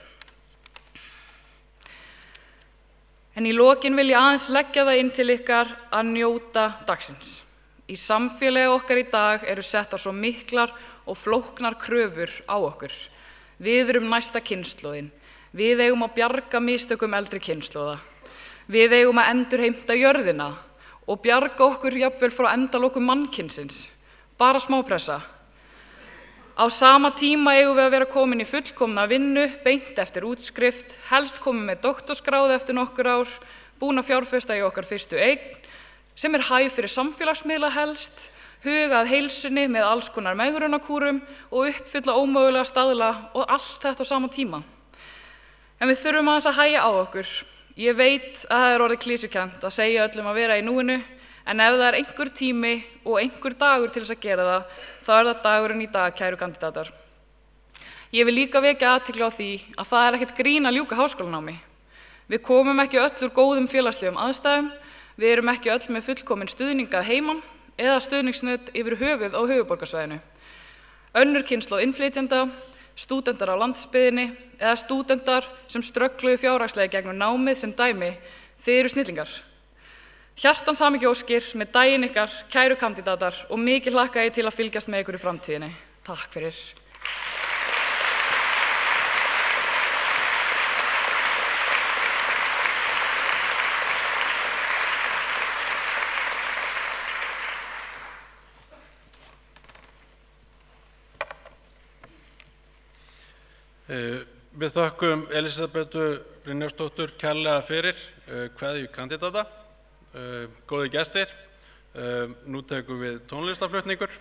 En í lokin vil ég aðeins leggja það inn til ykkar að njóta dagsins. Í samfélagi okkar í dag eru settar svo miklar og flóknar kröfur á okkur. Við erum næsta kynslóðin. Við eigum að bjarga mistökum eldri kynslóða. Við eigum að endurheimta jörðina og bjarga okkur jafnvel frá endalokum mannkynsins. Bara smápressa. Á sama tíma eigum við að vera komin í fullkomna vinnu, beint eftir útskrift, helst komin með doktorsgráðu eftir nokkur ár, búin að fjárfesta í okkar fyrstu eign, sem hæf fyrir samfélagsmiðla helst, hugað heilsunni með alls konar megrunarkúrum og uppfylla ómögulega staðla og allt þetta á sama tíma. En við þurfum aðeins að hægja á okkur. Ég veit að það orðið klísjukennt að segja öllum að vera í núinu, en ef það einhver tími og einhver dagur til þess að gera það, þá það dagurinn í dag, kæru kandidatar. Ég vil líka vekja athygli á því að það ekkert grín að ljúka háskólanámi. Við komum ekki öll úr góðum félagslegum aðstæðum, við erum ekki öll með fullkomin stuðninga að heiman eða stuðningsnet yfir höfuð á höfuðborgarsvæðinu. Önnur kynslóð innflytjenda, stúdentar á landsbyggðinni eða stúdentar sem ströggluðu fjárhagslega gegnum námið sem dæmi, þið eru snillingar. Hjartans hamingju óskir með daginn ykkar, kæru kandidatar, og mikið hlakka ég til að fylgjast með ykkur í framtíðinni. Takk fyrir. Við þökkum Elísabetu Brynjarsdóttur kærlega fyrir kveðju kandidata. Góði gestir, nú tekum við tónlistarflutningur.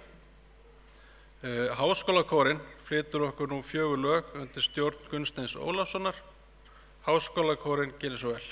Háskólakórinn flytur okkur nú 4 lög undir stjórn Gunnsteins Ólafssonar. Háskólakórinn gerir svo vel.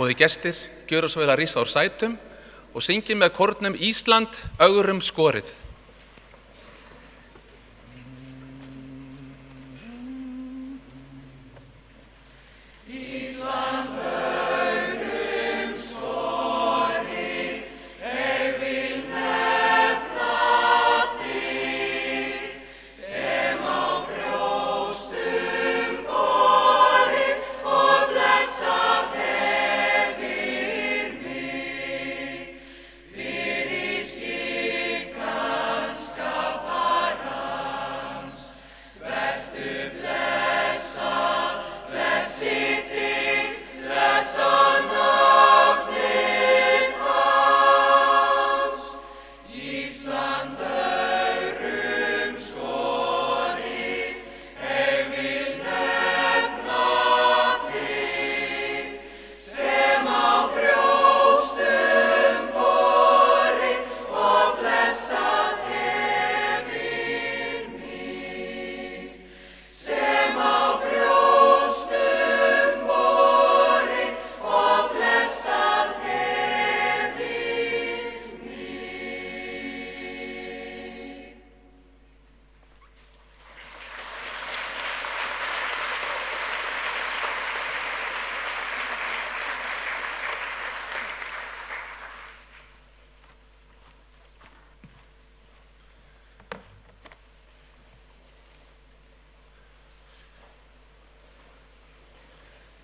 Góði gestir, gjöru svo vel að rísa úr sætum og syngi með kórnum Ísland ögrum skorið.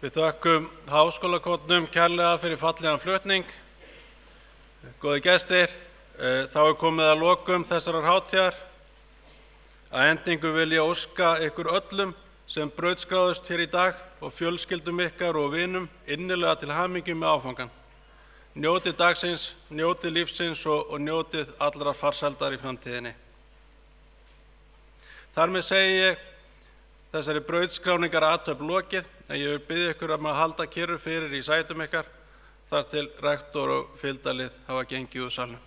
Við þökkum háskólakórnum kærlega fyrir fallegan flutning. Góði gestir, þá komið að lokum þessarar hátíðar. Að endingu vil ég óska ykkur öllum sem brautskráðust hér í dag og fjölskyldum ykkar og vinum innilega til hamingju með áfangan. Njótið dagsins, njótið lífsins og njótið allra farsældar í framtíðinni. Þar með segi ég þessari brautskráningar athöfn lokið, en ég vil biðja ykkur að halda kyrru fyrir í sætum ykkar þar til rektor og fylgdarlið hafa gengið úr salnum.